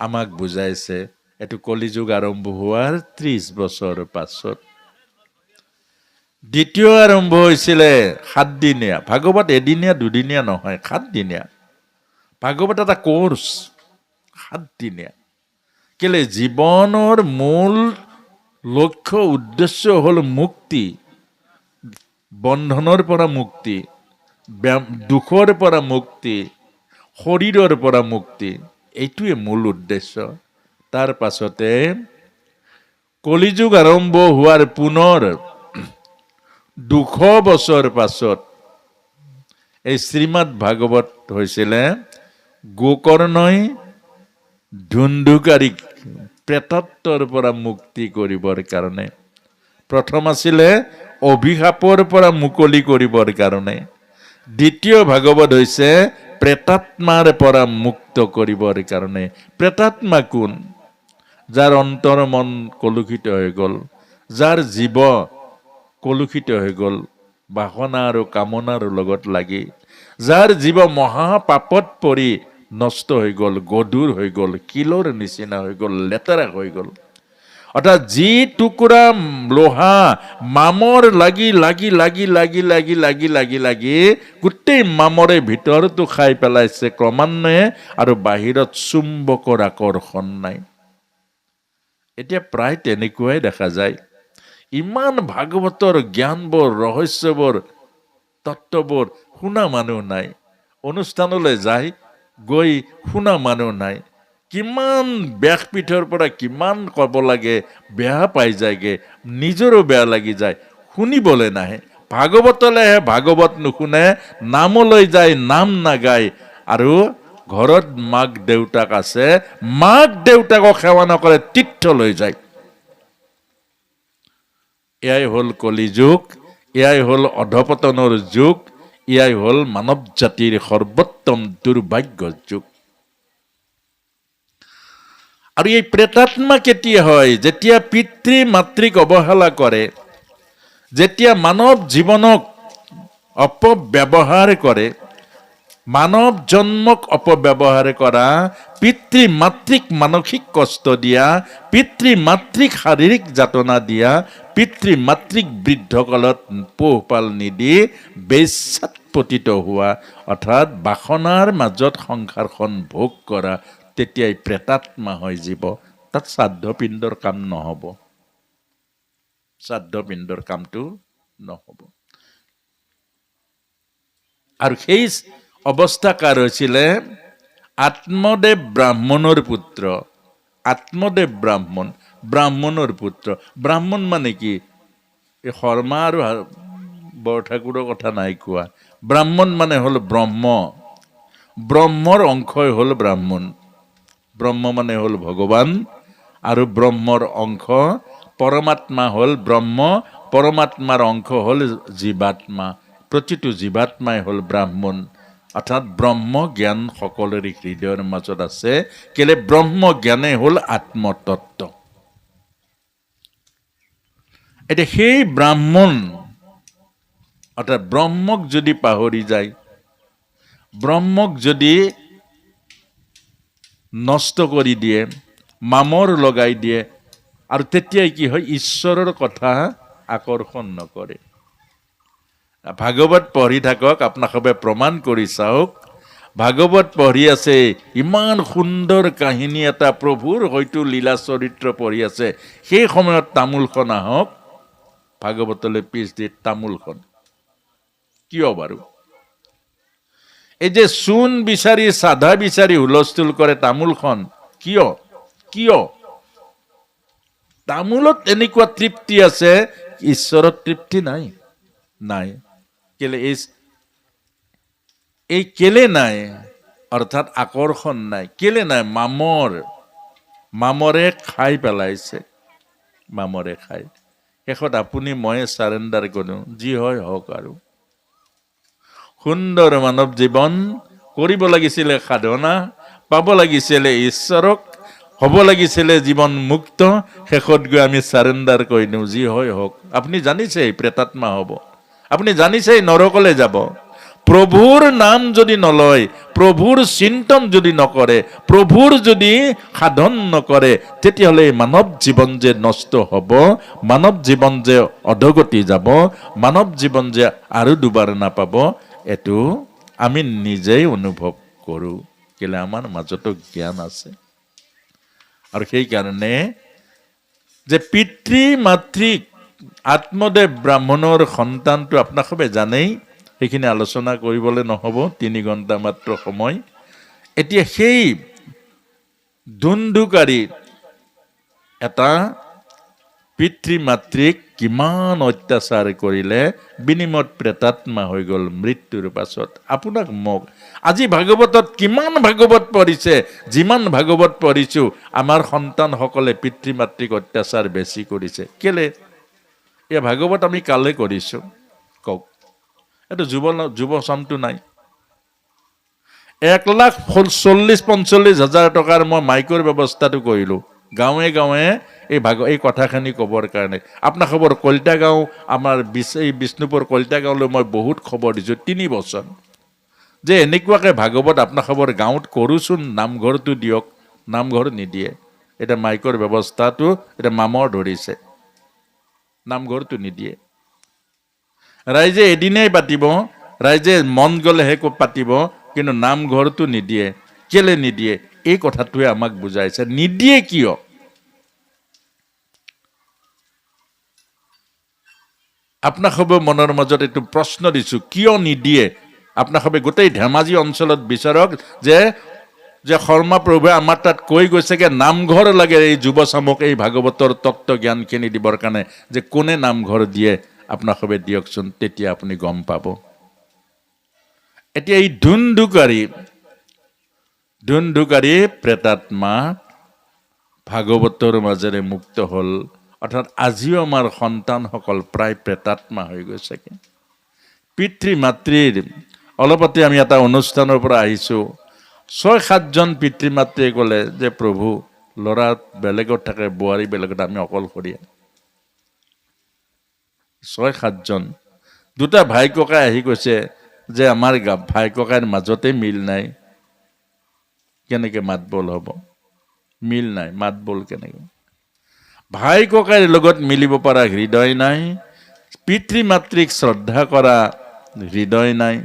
Speaker 1: আমাক বুজাইছে। এইটো কলিযুগ আৰম্ভ হোৱাৰ 30 বছৰ পাছত। দ্বিতীয় আৰম্ভ হৈছিলে 7 দিনীয়া ভাগৱত, এদিনীয়া 2 দিনীয়া নহয়, 7 দিনীয়া ভাগৱত। এটা কোৰ্চ, 7 দিনীয়া। কেলে? জীৱনৰ মূল লক্ষ্য উদ্দেশ্য হ'ল মুক্তি, বন্ধনৰ পৰা মুক্তি, দুখৰ পৰা মুক্তি, শৰীৰৰ পৰা মুক্তি। এইটোৱে মূল উদ্দেশ্য। তাৰ পাছতে কলিযুগ আৰম্ভ হোৱাৰ পুনৰ 200 বছৰ পাছত এই শ্ৰীমদ ভাগৱত হৈছিলে গোকৰ্ণই ধুন্ধুকাৰীক প্ৰেতত্বৰ পৰা মুক্তি কৰিবৰ কাৰণে। প্ৰথম আছিলে অভিশাপৰ পৰা মুকলি কৰিবৰ কাৰণে। দ্বিতীয় ভাগৱত হৈছে প্ৰেতাত্মাৰ পৰা মুক্ত কৰিবৰ কাৰণে। প্ৰেতাত্মা কোন? যাৰ অন্তৰ মন কলুষিত হৈ গ'ল, যাৰ জীৱ কলুষিত হৈ গ'ল বাসনা আৰু কামনাৰ লগত লাগি, যাৰ জীৱ মহাপাপত পৰি নষ্ট হৈ গ'ল, গধুৰ হৈ গ'ল, কিলৰ নিচিনা হৈ গ'ল, লেতেৰা হৈ গ'ল। অৰ্থাৎ যি টুকুৰা লোহা মামৰ লাগি লাগি লাগি লাগি লাগি লাগি লাগি লাগি গোটেই মামৰে ভিতৰতো খাই পেলাইছে ক্ৰমান্বয়ে, আৰু বাহিৰত চুম্বকৰ আকৰ্ষণ নাই। এতিয়া প্ৰায় তেনেকুৱাই দেখা যায়। ইমান ভাগৱতৰ জ্ঞানবোৰ, ৰহস্যবোৰ, তত্ত্ববোৰ শুনা মানুহ নাই। অনুষ্ঠানলৈ যায়, গৈ শুনা মানুহ নাই। কিমান ব্যাসপীঠৰ পৰা কিমান ক'ব লাগে, বেয়া পাই যায়গে, নিজৰো বেয়া লাগি যায়, শুনিবলৈ নাহে। ভাগৱতলৈ আহে, ভাগৱত নুশুনে, নামলৈ যায়, নাম নাগায়, আৰু ঘৰত মাক দেউতাক আছে, মাক দেউতাকক সেৱা নকৰে, তীৰ্থলৈ যায়। এয়াই হ'ল কলিযুগ, এয়াই হ'ল অধপতনৰ যুগ, এয়াই হ'ল মানৱ জাতিৰ সৰ্বোত্তম দুৰ্ভাগ্যৰ যুগ। আৰু এই প্ৰেতাত্মা কেতিয়া হয়? যেতিয়া পিতৃ মাতৃক অৱহেলা কৰে, যেতিয়া মানৱ জীৱনক অপব্যৱহাৰ কৰে, মানৱ জন্মক অপব্যৱহাৰ কৰা, পিতৃ মাতৃক মানসিক কষ্ট দিয়া, পিতৃ মাতৃক শাৰীৰিক যাতনা দিয়া, পিতৃ মাতৃক বৃদ্ধকালত পোহপাল নিদি বেশ্যাত পতিত হোৱা, অৰ্থাৎ বাসনাৰ মাজত সংসাৰখন ভোগ কৰা, তেতিয়াই প্ৰেতাত্মা হৈ জীৱ। তাত শ্ৰাদ্ধপিণ্ডৰ কাম নহ'ব, শ্ৰাদ্ধপিণ্ডৰ কামটো নহ'ব। আৰু সেই অৱস্থা কাৰ হৈছিলে? আত্মদেৱ ব্ৰাহ্মণৰ পুত্ৰ। আত্মদেৱ ব্ৰাহ্মণ, ব্ৰাহ্মণৰ পুত্ৰ। ব্ৰাহ্মণ মানে কি? এই শৰ্মা আৰু বৰঠাকুৰৰ কথা নাই কোৱা। ব্ৰাহ্মণ মানে হ'ল ব্ৰহ্ম। ব্ৰহ্মৰ অংশই হ'ল ব্ৰাহ্মণ। ব্ৰহ্ম মানে হ'ল ভগৱান, আৰু ব্ৰহ্মৰ অংশ পৰমাত্মা হ'ল ব্ৰহ্ম, পৰমাত্মাৰ অংশ হ'ল জীৱাত্মা। প্ৰতিটো জীৱাত্মাই হ'ল ব্ৰাহ্মণ। অৰ্থাৎ ব্ৰহ্ম জ্ঞান সকলোৰে হৃদয়ৰ মাজত আছে। কেলে? ব্ৰহ্ম জ্ঞানে হ'ল আত্মতত্ত্ব। এতিয়া সেই ব্ৰাহ্মণ, অৰ্থাৎ ব্ৰহ্মক যদি পাহৰি যায়, ব্ৰহ্মক যদি নষ্ট কৰি দিয়ে, মামৰ লগাই দিয়ে, আৰু তেতিয়াই কি হয়? ঈশ্বৰৰ কথা আকৰ্ষণ নকৰে। ভাগৱত পঢ়ি থাকক, আপোনালোকে প্ৰমাণ কৰি চাওক। ভাগৱত পঢ়ি আছে, ইমান সুন্দৰ কাহিনী এটা, প্ৰভুৰ হয়তো লীলা চৰিত্ৰ পঢ়ি আছে, সেই সময়ত তামোলখন আহক, ভাগৱতলৈ পিছ দি তামোলখন কিয় বাৰু? এই যে চূণ বিচাৰি, চাধা বিচাৰি হুলস্থুল কৰে, তামোলখন কিয়? কিয়? তামোলত এনেকুৱা তৃপ্তি আছে, ঈশ্বৰৰ তৃপ্তি নাই। নাই। কেলে? এই কেলে নাই? অৰ্থাৎ আকৰ্ষণ নাই। কেলে নাই? মামৰে খাই পেলাইছে, মামৰে খাই। শেষত আপুনি মই চাৰেণ্ডাৰ কৰোঁ, যি হয় হওক। আৰু সুন্দৰ মানৱ জীৱন কৰিব লাগিছিলে, সাধনা পাব লাগিছিলে ঈশ্বৰক, হ'ব লাগিছিলে জীৱন মুক্ত, শেষত গৈ আমি চাৰেণ্ডাৰ কৰি দিওঁ, যি হয় হওক। আপুনি জানিছে প্ৰেতাত্মা হ'ব, আপুনি জানিছে নৰকলে যাব। প্ৰভুৰ নাম যদি নলয়, প্ৰভুৰ চিন্তন যদি নকৰে, প্ৰভুৰ যদি সাধন নকৰে, তেতিয়াহ'লে মানৱ জীৱন যে নষ্ট হ'ব, মানৱ জীৱন যে অধগতি যাব, মানৱ জীৱন যে আৰু দুবাৰ নাপাব, এইটো আমি নিজেই অনুভৱ কৰোঁ। কেলে? আমাৰ মাজতো জ্ঞান আছে। আৰু সেইকাৰণে যে পিতৃ মাতৃক, আত্মদেৱ ব্ৰাহ্মণৰ সন্তানটো আপোনালোকে জানেই, সেইখিনি আলোচনা কৰিবলৈ নহ'ব, 3 ঘণ্টা মাত্ৰ সময়। এতিয়া সেই ধুন্ধুকাৰী এটা পিতৃ মাতৃক কিমান অত্যাচাৰ কৰিলে, বিনিময়ত প্ৰেতাত্মা হৈ গ'ল মৃত্যুৰ পাছত। আপোনাক মোক আজি ভাগৱতত কিমান ভাগৱত পঢ়িছে, যিমান ভাগৱত পঢ়িছোঁ, আমাৰ সন্তানসকলে পিতৃ মাতৃক অত্যাচাৰ বেছি কৰিছে। কেলে? এই ভাগৱত আমি কালে কৰিছোঁ কওক? এইটো যুৱ চামটো নাই। 1,40,45,000 টকাৰ মই মাইকৰ ব্যৱস্থাটো কৰিলোঁ, গাঁৱে গাঁৱে এই কথাখিনি ক'বৰ কাৰণে। আপোনাৰ খবৰ কলিতা গাঁও, আমাৰ এই বিষ্ণুপুৰ কলিতা গাঁৱলৈ মই বহুত খবৰ দিছোঁ 3 বছৰ, যে এনেকুৱাকৈ ভাগৱত আপোনাৰ খবৰ গাঁৱত কৰোঁচোন, নামঘৰটো দিয়ক। নামঘৰ নিদিয়ে। এতিয়া মাইকৰ ব্যৱস্থাটো এতিয়া মামৰ ধৰিছে, নামঘৰটো নিদিয়ে। ৰাইজে এদিনেই পাতিব, ৰাইজে মন গ'লেহে পাতিব, কিন্তু নামঘৰটো নিদিয়ে। কেলে নিদিয়ে? এই কথাটোৱে আমাক বুজাইছে। নিদিয়ে কিয়? আপোনাসৱে মনৰ মাজত এইটো প্ৰশ্ন দিছোঁ, কিয় নিদিয়ে? আপোনাসৱে গোটেই ধেমাজি অঞ্চলত বিচাৰক যে শৰ্মা প্ৰভুৱে আমাৰ তাত কৈ গৈছেগে নামঘৰ লাগে এই যুৱ চামক এই ভাগৱতৰ তত্ত্ব জ্ঞানখিনি দিবৰ কাৰণে। যে কোনে নামঘৰ দিয়ে আপোনাসৱে দিয়কচোন, তেতিয়া আপুনি গম পাব। এতিয়া এই ধুন্ধুকাৰী প্ৰেতাত্মা ভাগৱতৰ মাজেৰে মুক্ত হ'ল। অৰ্থাৎ আজিও আমাৰ সন্তানসকল প্ৰায় প্ৰেতাত্মা হৈ গৈছেগে। পিতৃ মাতৃৰ অলপতে আমি এটা অনুষ্ঠানৰ পৰা আহিছোঁ, 6-7জন পিতৃ মাতৃয়ে ক'লে যে প্ৰভু ল'ৰা বেলেগত থাকে, বোৱাৰী বেলেগত, আমি অকলশৰীয়া। 6-7জন। 2টা ভাই ককাই আহি কৈছে যে আমাৰ ভাই ককাইৰ মাজতে মিল নাই, কেনেকে মাত বোল হ'ব? মিল নাই, মাত বোল কেনেকে? ভাই ককাইৰ লগত মিলিব পৰা হৃদয় নাই, পিতৃ মাতৃক শ্ৰদ্ধা কৰা হৃদয় নাই,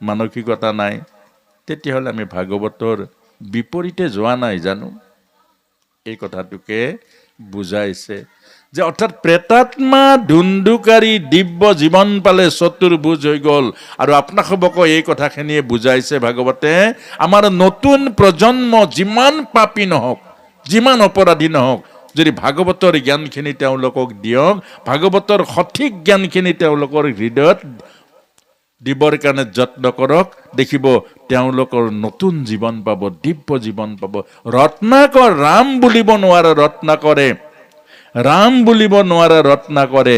Speaker 1: মানসিকতা নাই। তেতিয়াহ'লে আমি ভাগৱতৰ বিপৰীতে যোৱা নাই জানো? এই কথাটোকে বুজাইছে যে অৰ্থাৎ প্ৰেতাত্মা ধুন্ধুকাৰী দিব্য জীৱন পালে চতুৰ্ভুজ হৈ গ'ল। আৰু আপোনাসৱকো এই কথাখিনিয়ে বুজাইছে ভাগৱতে, আমাৰ নতুন প্ৰজন্ম যিমান পাপী নহওক, যিমান অপৰাধী নহওক, যদি ভাগৱতৰ জ্ঞানখিনি তেওঁলোকক দিয়ক, ভাগৱতৰ সঠিক জ্ঞানখিনি তেওঁলোকৰ হৃদয়ত দিবৰ কাৰণে যত্ন কৰক, দেখিব তেওঁলোকৰ নতুন জীৱন পাব, দিব্য জীৱন পাব। ৰত্নাকৰ, ৰাম বুলিব নোৱাৰা ৰত্নাকৰে, ৰাম বুলিব নোৱাৰা ৰত্নাকৰে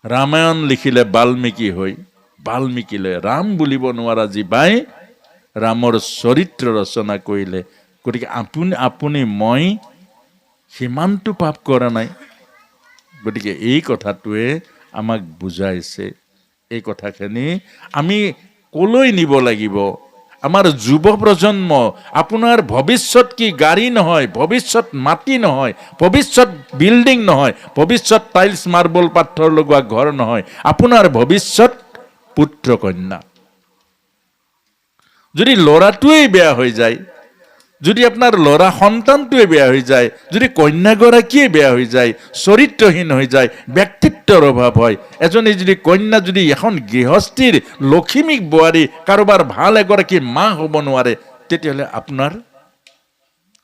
Speaker 1: ৰামায়ণ লিখিলে বাল্মীকি হৈ, বাল্মীকিলৈ ৰাম বুলিব নোৱাৰা জীৱাই ৰামৰ চৰিত্ৰ ৰচনা কৰিলে। গতিকে আপুনি মই সিমানটো পাপ কৰা নাই। গতিকে এই কথাটোৱে আমাক বুজাইছে। এই কথাখিনি আমি কলৈ নিব লাগিব? আমাৰ যুৱ প্ৰজন্ম, আপোনাৰ ভৱিষ্যত কি গাড়ী নহয়, ভৱিষ্যত মাটি নহয়, ভৱিষ্যত বিল্ডিং নহয়, ভৱিষ্যত টাইলছ মাৰ্বল পাথৰ লগোৱা ঘৰ নহয়, আপোনাৰ ভৱিষ্যত পুত্ৰ কন্যা। যদি ল'ৰাটোৱেই বেয়া হৈ যায়, যদি আপোনাৰ ল'ৰা সন্তানটোৱে বেয়া হৈ যায়, যদি কন্যাগৰাকীয়ে বেয়া হৈ যায়, চৰিত্ৰহীন হৈ যায়, ব্যক্তিত্বৰ অভাৱ হয়, এজনী যদি কন্যা যদি এখন গৃহস্থীৰ লখিমী বোৱাৰী কাৰোবাৰ ভাল এগৰাকী মা হ'ব নোৱাৰে, তেতিয়াহ'লে আপোনাৰ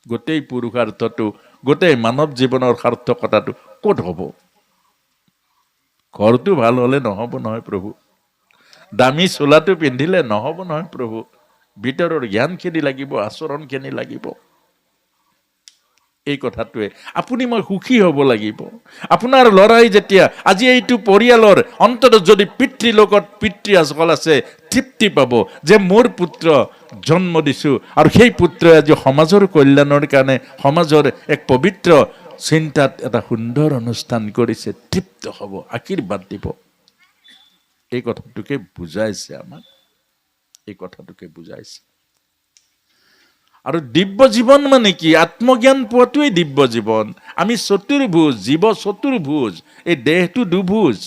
Speaker 1: গোটেই পুৰুষাৰ্থটো, গোটেই মানৱ জীৱনৰ সাৰ্থকতাটো ক'ত হ'ব? ঘৰটো ভাল হ'লে নহ'ব নহয় প্ৰভু, দামী চোলাটো পিন্ধিলে নহ'ব নহয় প্ৰভু, ভিতৰৰ জ্ঞানখিনি লাগিব, আচৰণখিনি লাগিব। এই কথাটোৱে আপুনি মই সুখী হ'ব লাগিব। আপোনাৰ ল'ৰাই যেতিয়া আজি এইটো পৰিয়ালৰ অন্তত যদি পিতৃলোকত পিতৃসকল আছে, তৃপ্তি পাব যে মোৰ পুত্ৰ জন্ম দিছোঁ আৰু সেই পুত্ৰই আজি সমাজৰ কল্যাণৰ কাৰণে, সমাজৰ এক পবিত্ৰ চিন্তাত এটা সুন্দৰ অনুষ্ঠান কৰিছে, তৃপ্ত হ'ব, আশীৰ্বাদ দিব। এই কথাটোকে বুজাইছে আমাক, এই কথাটোকে বুজাইছে। আৰু দিব্য জীৱন মানে কি? আত্মজ্ঞান পোৱাটোৱেই দিব্য জীৱন। আমি চতুৰ্ভুজ, জীৱ চতুৰ্ভুজ, এই দেহটো দুভুজ।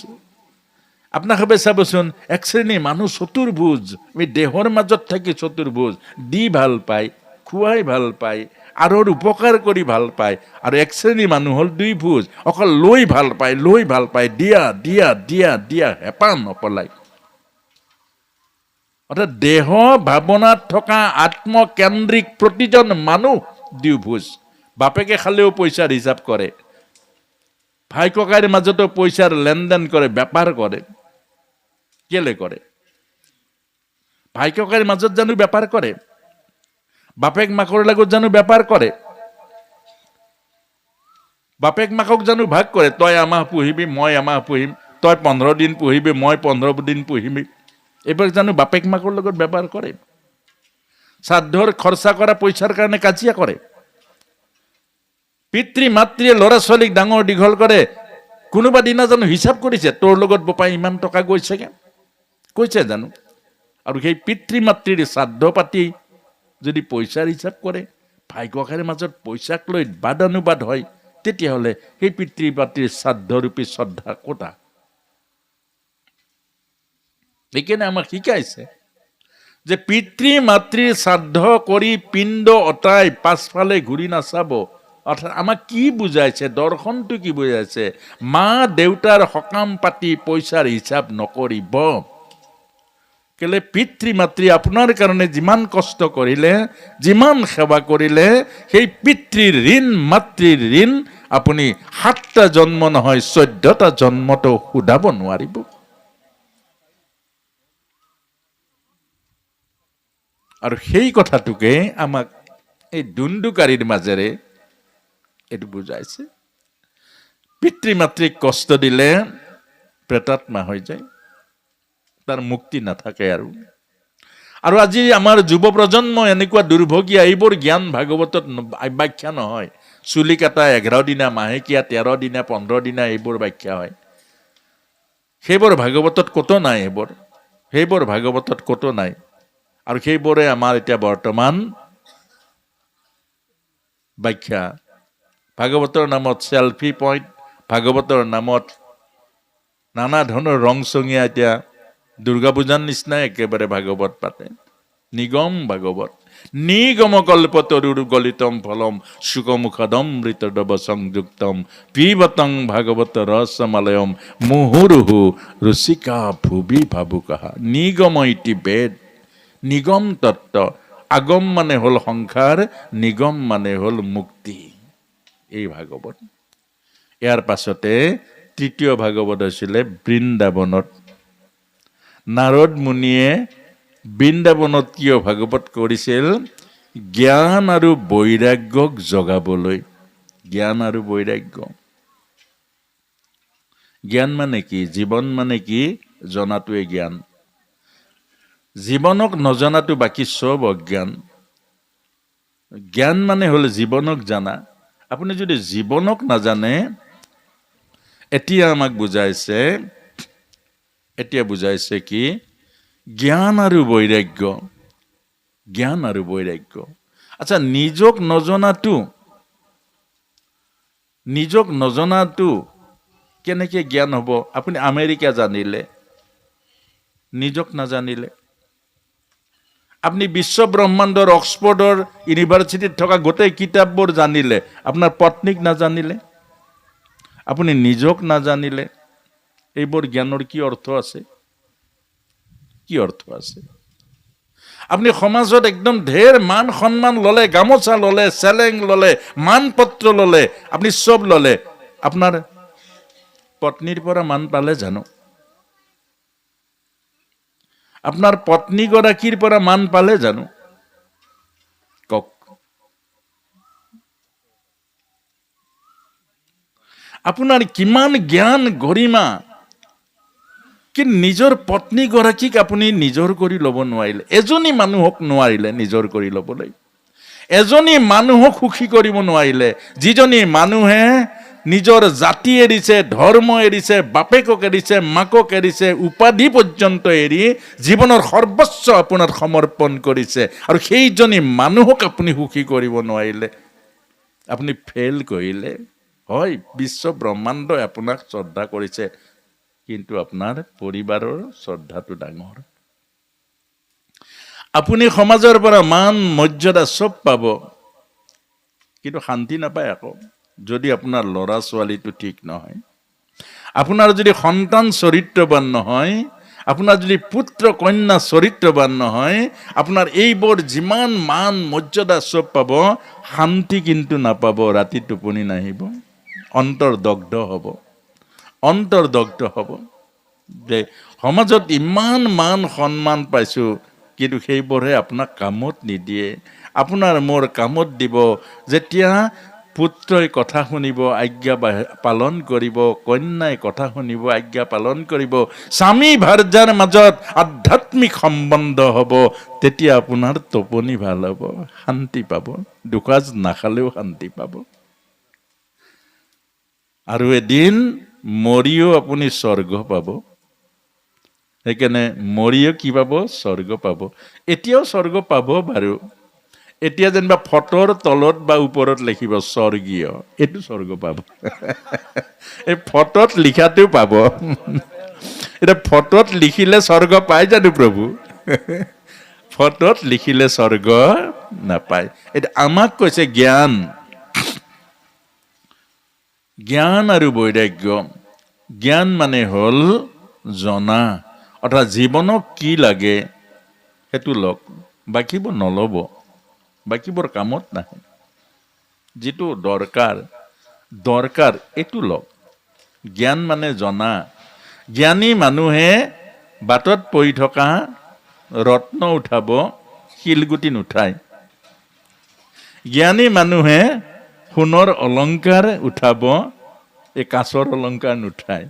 Speaker 1: আপোনালোকে চাবচোন, এক শ্ৰেণীৰ মানুহ চতুৰ্ভুজ, এই দেহৰ মাজত থাকি চতুৰ্ভুজ, দি ভাল পায়, খুৱাই ভাল পায়, আনৰ উপকাৰ কৰি ভাল পায়। আৰু এক শ্ৰেণীৰ মানুহ হ'ল দুইভুজ, অকল লৈ ভাল পায়, লৈ ভাল পায়, দিয়া দিয়া দিয়া দিয়া, হেঁপাহ নপলায়। অৰ্থাৎ দেহ ভাৱনাত থকা আত্মকেন্দ্ৰিক প্ৰতিজন মানুহ দুভুজ। বাপেকে খালেও পইচাৰ হিচাপ কৰে, ভাই ককাইৰ মাজতো পইচাৰ লেনদেন কৰে, বেপাৰ কৰে। কেলে কৰে? ভাই ককাইৰ মাজত জানো বেপাৰ কৰে? বাপেক মাকৰ লগত জানো বেপাৰ কৰে? বাপেক মাকক জানো ভাগ কৰে? তই এমাহ পুহিবি, মই এমাহ পুহিম, তই 15 দিন পুহিবি, মই 15 দিন পুহিবি। এইবোৰ জানো বাপেক মাকৰ লগত বেপাৰ কৰে? শ্ৰাদ্ধৰ খৰচা কৰা পইচাৰ কাৰণে কাজিয়া কৰে। পিতৃ মাতৃয়ে ল'ৰা ছোৱালীক ডাঙৰ দীঘল কৰে, কোনোবা দিনা জানো হিচাপ কৰিছে তোৰ লগত বোপাই ইমান টকা গৈছেগে? কৈছে জানো? আৰু সেই পিতৃ মাতৃৰ শ্ৰাদ্ধ পাতি যদি পইচাৰ হিচাপ কৰে, ভাই ককাইৰ মাজত পইচাক লৈ বাদানুবাদ হয়, তেতিয়াহ'লে সেই পিতৃ মাতৃৰ শ্ৰাদ্ধৰূপী শ্ৰদ্ধা ক'তা? সেইকাৰণে আমাক শিকাইছে যে পিতৃ মাতৃৰ শ্ৰাদ্ধ কৰি পিণ্ড অতাই পাছফালে ঘূৰি নাচাব। অৰ্থাৎ আমাক কি বুজাইছে, দৰ্শনটো কি বুজাইছে? মা দেউতাৰ সকাম পাতি পইচাৰ হিচাপ নকৰিব। কেলে পিতৃ মাতৃ আপোনাৰ কাৰণে যিমান কষ্ট কৰিলে, যিমান সেৱা কৰিলে, সেই পিতৃৰ ঋণ মাতৃৰ ঋণ আপুনি 7টা জন্ম নহয় 14টা জন্মতো সুধাব নোৱাৰিব। আৰু সেই কথাটোকে আমাক এই দুন্দুকাৰীৰ মাজেৰে এইটো বুজাইছে। পিতৃ মাতৃক কষ্ট দিলে প্ৰেতাত্মা হৈ যায়, তাৰ মুক্তি নাথাকে। আৰু আজি আমাৰ যুৱ প্ৰজন্ম এনেকুৱা দুৰ্ভগীয়া, এইবোৰ জ্ঞান ভাগৱতত ব্যাখ্যা নহয়। চুলি কাটা 11 দিনা, মাহেকীয়া 13 দিনা, 15 দিনা এইবোৰ ব্যাখ্যা হয়। সেইবোৰ ভাগৱতত ক'তো নাই। সেইবোৰ ভাগৱতত ক'তো নাই। আৰু সেইবোৰে আমাৰ এতিয়া বৰ্তমান ব্যাখ্যা। ভাগৱতৰ নামত চেলফি পইণ্ট, ভাগৱতৰ নামত নানা ধৰণৰ ৰং চঙীয়া, এতিয়া দুৰ্গা পূজাৰ নিচিনাই একেবাৰে ভাগৱত পাতে। নিগম ভাগৱত, নিগম কল্পতৰুৰ গলিতম ফলম সুকমুখদমৃত দব সংযুক্তম পিবতং ভাগৱত ৰসমালয়ম মুহুৰুহু ৰুচিকা ভুবি ভাবুকাহা। নিগম ইতি বেদ, নিগম তত্ত্ব। আগম মানে হ'ল সংসাৰ, নিগম মানে হ'ল মুক্তি। এই ভাগৱত। ইয়াৰ পাছতে তৃতীয় ভাগৱত হৈছিলে বৃন্দাবনত। নাৰদ মুনিয়ে বৃন্দাবনত কিয় ভাগৱত কৰিছিল? জ্ঞান আৰু বৈৰাগ্যক জগাবলৈ। জ্ঞান আৰু বৈৰাগ্য। জ্ঞান মানে কি? জীৱন মানে কি? জনাটোৱে জ্ঞান। জীৱনক নজনাটো বাকী চব অজ্ঞান। জ্ঞান মানে হ'ল জীৱনক জানা। আপুনি যদি জীৱনক নাজানে, এতিয়া আমাক বুজাইছে কি? জ্ঞান আৰু বৈৰাগ্য। জ্ঞান আৰু বৈৰাগ্য। আচ্ছা, নিজক নজনাটো কেনেকে জ্ঞান হ'ব? আপুনি আমেৰিকা জানিলে, নিজক নাজানিলে। আপুনি বিশ্ব ব্ৰহ্মাণ্ডৰ অক্সফৰ্ডৰ ইউনিভাৰ্চিটিত থকা গোটেই কিতাপবোৰ জানিলে, আপোনাৰ পত্নীক নাজানিলে, আপুনি নিজক নাজানিলে, এইবোৰ জ্ঞানৰ কি অৰ্থ আছে? কি অৰ্থ আছে? আপুনি সমাজত একদম ঢেৰ মান সন্মান ললে, গামোচা ললে, চেলেং ললে, মান পত্ৰ ললে, আপুনি চব ললে, আপোনাৰ পত্নীৰ পৰা মান পালে জানো? আপোনাৰ পত্নীগৰাকীৰ পৰা মান পালে জানো? কওক। আপোনাৰ কিমান জ্ঞান গৰিমা, কিন্তু নিজৰ পত্নীগৰাকীক আপুনি নিজৰ কৰি ল'ব নোৱাৰিলে। এজনী মানুহক নোৱাৰিলে নিজৰ কৰি ল'বলৈ। এজনী মানুহক সুখী কৰিব নোৱাৰিলে। যিজনী মানুহে নিজৰ জাতি এৰিছে, ধৰ্ম এৰিছে, বাপেকক এৰিছে, মাকক এৰিছে, উপাধি পৰ্যন্ত এৰি জীৱনৰ সৰ্বস্ব আপোনাৰ সমৰ্পণ কৰিছে, আৰু সেইজনী মানুহক আপুনি সুখী কৰিব নোৱাৰিলে, আপুনি ফেইল কৰিলে। হয়, বিশ্ব ব্ৰহ্মাণ্ডই আপোনাক শ্ৰদ্ধা কৰিছে, কিন্তু আপোনাৰ পৰিবাৰৰ শ্ৰদ্ধাটো ডাঙৰ। আপুনি সমাজৰ পৰা মান মৰ্যাদা চব পাব, কিন্তু শান্তি নাপায় আকৌ, যদি আপোনাৰ ল'ৰা ছোৱালীটো ঠিক নহয়। আপোনাৰ যদি সন্তান চৰিত্ৰৱান নহয়, আপোনাৰ যদি পুত্ৰ কন্যা চৰিত্ৰৱান নহয়, আপোনাৰ এইবোৰ যিমান মান মৰ্যাদা চব পাব, শান্তি কিন্তু নাপাব। ৰাতি টোপনি নাহিব, অন্তৰ দগ্ধ হ'ব। অন্তৰ দগ্ধ হ'ব যে সমাজত ইমান মান সন্মান পাইছোঁ, কিন্তু সেইবোৰহে আপোনাক কামত নিদিয়ে। আপোনাৰ মোৰ কামত দিব যেতিয়া পুত্ৰই কথা শুনিব, আজ্ঞা পালন কৰিব, কন্যাই কথা শুনিব, আজ্ঞা পালন কৰিব, স্বামী ভাৰ্যাৰ মাজত আধ্যাত্মিক সম্বন্ধ হ'ব, তেতিয়া আপোনাৰ টোপনি ভাল হ'ব, শান্তি পাব, দুসাঁজ নাখালেও শান্তি পাব। আৰু এদিন মৰিও আপুনি স্বৰ্গ পাব। সেইকাৰণে মৰিও কি পাব? স্বৰ্গ পাব। এতিয়াও স্বৰ্গ পাব বাৰু, এতিয়া যেনিবা ফটোৰ তলত বা ওপৰত লিখিব স্বৰ্গীয়, এইটো স্বৰ্গ পাব। এই ফটোত লিখাটো পাব। এতিয়া ফটোত লিখিলে স্বৰ্গ পায় জানো প্ৰভু? ফটোত লিখিলে স্বৰ্গ নাপায়। এতিয়া আমাক কৈছে জ্ঞান, জ্ঞান আৰু বৈৰাগ্য। জ্ঞান মানে হ'ল জনা, অৰ্থাৎ জীৱনক কি লাগে সেইটো লওক, বাকীবোৰ নল'ব, বাকীবোৰ কামত নাহে। যিটো দৰকাৰ দৰকাৰ এইটো লওক। জ্ঞান মানে জনা। জ্ঞানী মানুহে বাটত পৰি থকা ৰত্ন উঠাব, শিলগুটি নুঠায়। জ্ঞানী মানুহে সোণৰ অলংকাৰ উঠাব, এই কাঁচৰ অলংকাৰ নুঠায়।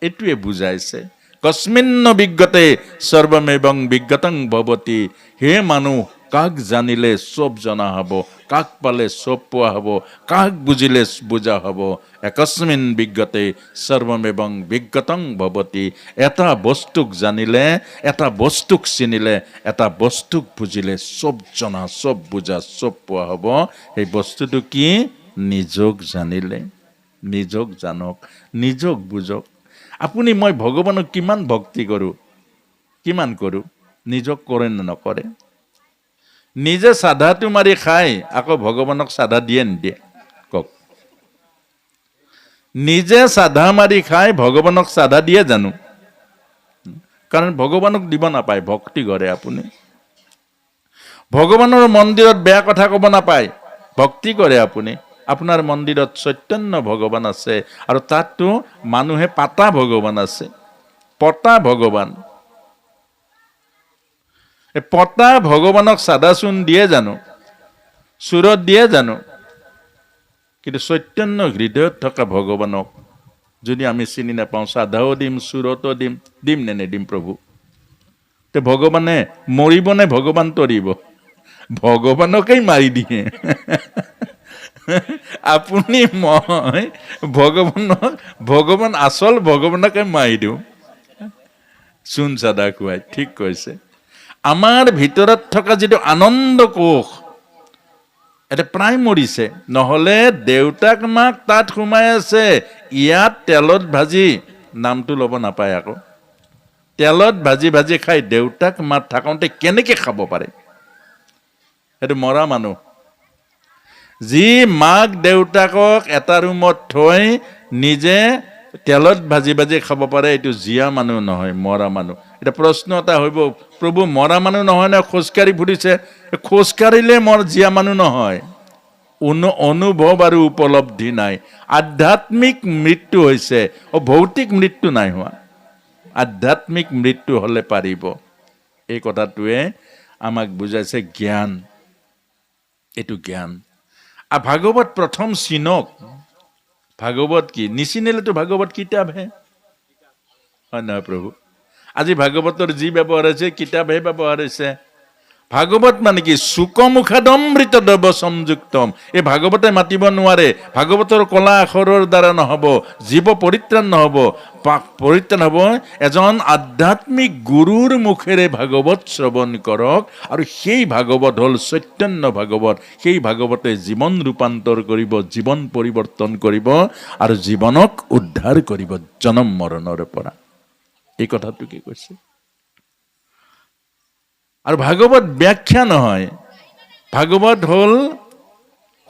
Speaker 1: এইটোৱে বুজাইছে। কস্মিন্ন বিজ্ঞতে সৰ্বমেবং বিজ্ঞতং ভৱতি। হে মানুহ, কাক জানিলে চব জনা হ'ব, কাক পালে চব পোৱা হ'ব, কাক বুজিলে বুজা হ'ব। একস্মিন বিজ্ঞতে সৰ্বমেবং বিজ্ঞতং ভৱতি। এটা বস্তুক জানিলে, এটা বস্তুক চিনিলে, এটা বস্তুক বুজিলে চব জনা, চব বুজা, চব পোৱা হ'ব। সেই বস্তুটো কি? নিজক জানিলে। নিজক জানক, নিজক বুজক। আপুনি মই ভগৱানক কিমান ভক্তি কৰোঁ, কিমান কৰোঁ, নিজক কৰে নে নকৰে? নিজে চাধাটো মাৰি খাই আকৌ ভগৱানক চাধা দিয়ে নিদিয়ে কওক? নিজে চাধা মাৰি খাই ভগৱানক চাধা দিয়ে জানো? কাৰণ ভগৱানক দিব নাপায়, ভক্তি কৰে আপুনি। ভগৱানৰ মন্দিৰত বেয়া কথা ক'ব নাপায়, ভক্তি কৰে আপুনি। আপোনাৰ মন্দিৰত চৈতন্য ভগৱান আছে, আৰু তাততো মানুহে পাতা ভগৱান আছে, পতা ভগৱান। পতা ভগৱানক চাদাচোন দিয়ে জানো? চুৰত দিয়ে জানো? কিন্তু চৈতন্য হৃদয়ত থকা ভগৱানক যদি আমি চিনি নাপাওঁ, চাধাও দিম, চুৰতো দিম, দিম নে নিদিম প্ৰভু? তে ভগৱানে মৰিব নে ভগৱান তৰিব? ভগৱানকেই মাৰি দিয়ে। আপুনি মই ভগৱানক, ভগৱান আচল ভগৱানকে মাৰি দিওঁ চূণ চাদা খুৱাই। ঠিক কৈছে। আমাৰ ভিতৰত থকা যিটো আনন্দ কোষ, এটা প্ৰায় মৰিছে। নহ'লে দেউতাক মাক তাত সোমাই আছে, ইয়াত তেলত ভাজি, নামটো ল'ব নাপায় আকৌ, তেলত ভাজি ভাজি খাই দেউতাক মাক থাকোঁতে কেনেকে খাব পাৰে? সেইটো মৰা মানুহ। যি মাক দেউতাকক এটা ৰুমত থৈ নিজে তেলত ভাজি ভাজি খাব পাৰে, এইটো জীয়া মানুহ নহয়, মৰা মানুহ। এতিয়া প্ৰশ্ন এটা হ'ব, প্ৰভু মৰা মানুহ নহয় নে খোজকাঢ়ি ফুৰিছে? খোজকাঢ়িলে জীয়া মানুহ নহয়। অনুভৱ আৰু উপলব্ধি নাই। আধ্যাত্মিক মৃত্যু হৈছে, ভৌতিক মৃত্যু নাই হোৱা। আধ্যাত্মিক মৃত্যু হ'লে পাৰিব। এই কথাটোৱে আমাক বুজাইছে জ্ঞান। এইটো জ্ঞান। আৰু ভাগৱত প্ৰথম চিনক। ভাগৱত কি? নিচিনিলেতো ভাগৱত কিতাপহে, হয় নহয় প্ৰভু? আজি ভাগৱতৰ যি ব্যৱহাৰ হৈছে, কিতাপহে ব্যৱহাৰ হৈছে। ভাগৱত মানে কি? চুকমুখাদমৃত দৈৱ সংযুক্তম। এই ভাগৱতে মাতিব নোৱাৰে। ভাগৱতৰ কলা আখৰৰ দ্বাৰা নহ'ব, জীৱ পৰিত্ৰাণ নহ'ব। পৰিত্ৰাণ হ'ব এজন আধ্যাত্মিক গুৰুৰ মুখেৰে ভাগৱত শ্ৰৱণ কৰক, আৰু সেই ভাগৱত হ'ল চৈতন্য ভাগৱত। সেই ভাগৱতে জীৱন ৰূপান্তৰ কৰিব, জীৱন পৰিৱৰ্তন কৰিব, আৰু জীৱনক উদ্ধাৰ কৰিব জনম মৰণৰ পৰা। এই কথাটো কি কৈছে? আৰু ভাগৱত ব্যাখ্যা নহয়, ভাগৱত হ'ল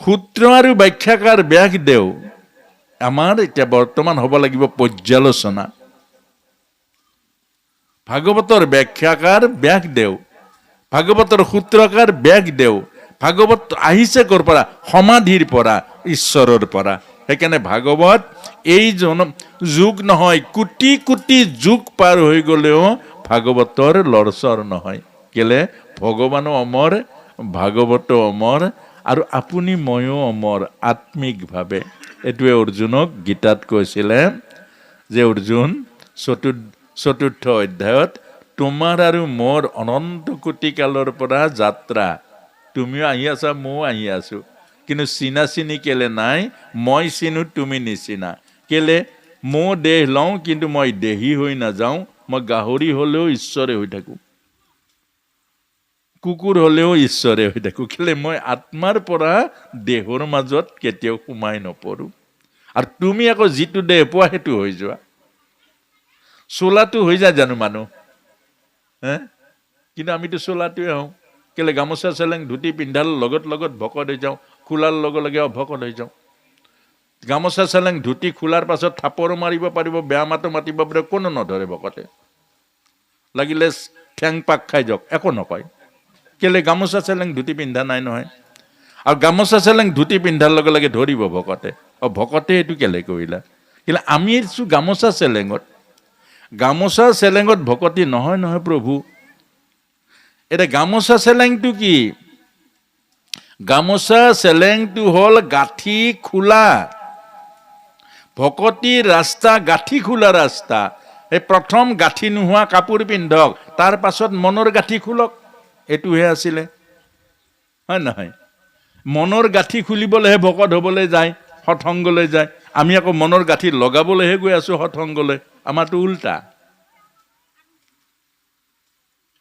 Speaker 1: সূত্ৰ আৰু ব্যাখ্যাকাৰ ব্যাসদেৱ। আমাৰ এতিয়া বৰ্তমান হ'ব লাগিব পৰ্যালোচনা। ভাগৱতৰ ব্যাখ্যাকাৰ ব্যাসদেৱ, ভাগৱতৰ সূত্ৰকাৰ ব্যাসদেৱ। ভাগৱত আহিছে ক'ৰ পৰা? সমাধিৰ পৰা, ঈশ্বৰৰ পৰা। সেইকাৰণে ভাগৱত এই যুগ নহয়, কোটি কোটি যুগ পাৰ হৈ গ'লেও ভাগৱতৰ লৰচৰ নহয়। কেলে? ভগৱানো অমৰ, ভাগৱতো অমৰ, আৰু আপুনি ময়ো অমৰ আত্মিকভাৱে। এইটোৱে অৰ্জুনক গীতাত কৈছিলে যে, অৰ্জুন চতুৰ্থ অধ্যায়ত, তোমাৰ আৰু মোৰ অনন্ত কোটি কালৰ পৰা যাত্ৰা, তুমিও আহি আছা, ময়ো আহি আছো, কিন্তু চিনা চিনি কেলে নাই? মই চিনো, তুমি নিচিনা। কেলে? মই দেহ লওঁ, কিন্তু মই দেহী হৈ নাযাওঁ। মই গাহৰি হ'লেও ঈশ্বৰে হৈ থাকোঁ। কুকুৰ হ'লেও ঈশ্বৰে হৈ থাকোঁ, কেলে মই আত্মাৰ পৰা দেহৰ মাজত কেতিয়াও সোমাই নপৰোঁ। আৰু তুমি আকৌ যিটো দেহ পোৱা সেইটো হৈ যোৱা। চোলাটো হৈ যায় জানো মানুহ? কিন্তু আমিতো চোলাটোৱে হওঁ। কেলে গামোচা চেলেং ধুতি পিন্ধাৰ লগত লগত ভকত হৈ যাওঁ, খোলাৰ লগে লগে অভকত হৈ যাওঁ। গামোচা চেলেং ধুতি খোলাৰ পাছত থাপৰো মাৰিব পাৰিব, বেয়া মাতো মাতিব পাৰিব, কোনো নধৰে ভকতে। লাগিলে ঠেং পাক খাই যাওক, একো নকয়। কেলে গামোচা চেলেং ধুতি পিন্ধা নাই নহয়। আৰু গামোচা চেলেং ধুতি পিন্ধাৰ লগে লগে ধৰিব ভকতে। ভকতে এইটো কেলে কৰিলা? কেলে আমি আছোঁ গামোচা চেলেঙত। গামোচা চেলেঙত ভকতি নহয় নহয় প্ৰভু। এতিয়া গামোচা চেলেংটো কি? গামোচা চেলেংটো হ'ল গাঁঠি খোলা। ভকতিৰ ৰাস্তা গাঁঠি খোলা ৰাস্তা। এই প্ৰথম গাঁঠি নোহোৱা কাপোৰ পিন্ধক, তাৰ পাছত মনৰ গাঁঠি খোলক। এইটোহে আছিলে, হয় নহয়? মনৰ গাঁঠি খুলিবলৈহে ভকত হ'বলৈ যায়, সৎসংগলৈ যায়। আমি আকৌ মনৰ গাঁঠি লগাবলৈহে গৈ আছো সৎসংগলৈ। আমাৰতো উল্টা,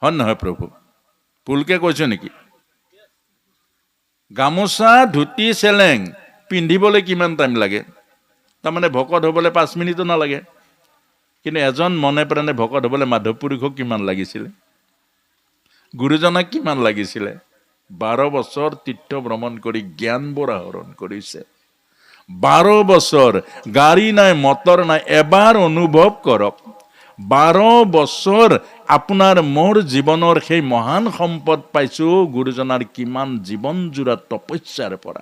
Speaker 1: হয় নহয় প্ৰভু? ভুলকে কৈছো নেকি? গামোচা ধুতি চেলেং পিন্ধিবলৈ কিমান টাইম লাগে? তাৰমানে ভকত হ'বলৈ 5 মিনিটো নালাগে। কিন্তু এজন মনে প্ৰাণে ভকত হ'বলৈ মাধৱ পুৰুষক কিমান লাগিছিলে? গুৰুজনাক কিমান লাগিছিলে? 12 বছৰ তীৰ্থ ভ্ৰমণ কৰি জ্ঞানবোৰ আহৰণ কৰিছে। 12 বছৰ গাড়ী নাই, মটৰ নাই, এবাৰ অনুভৱ কৰক। 12 বছৰ আপোনাৰ মোৰ জীৱনৰ সেই মহান সম্পদ পাইছো গুৰুজনাৰ কিমান জীৱন জোৰা তপস্যাৰ পৰা।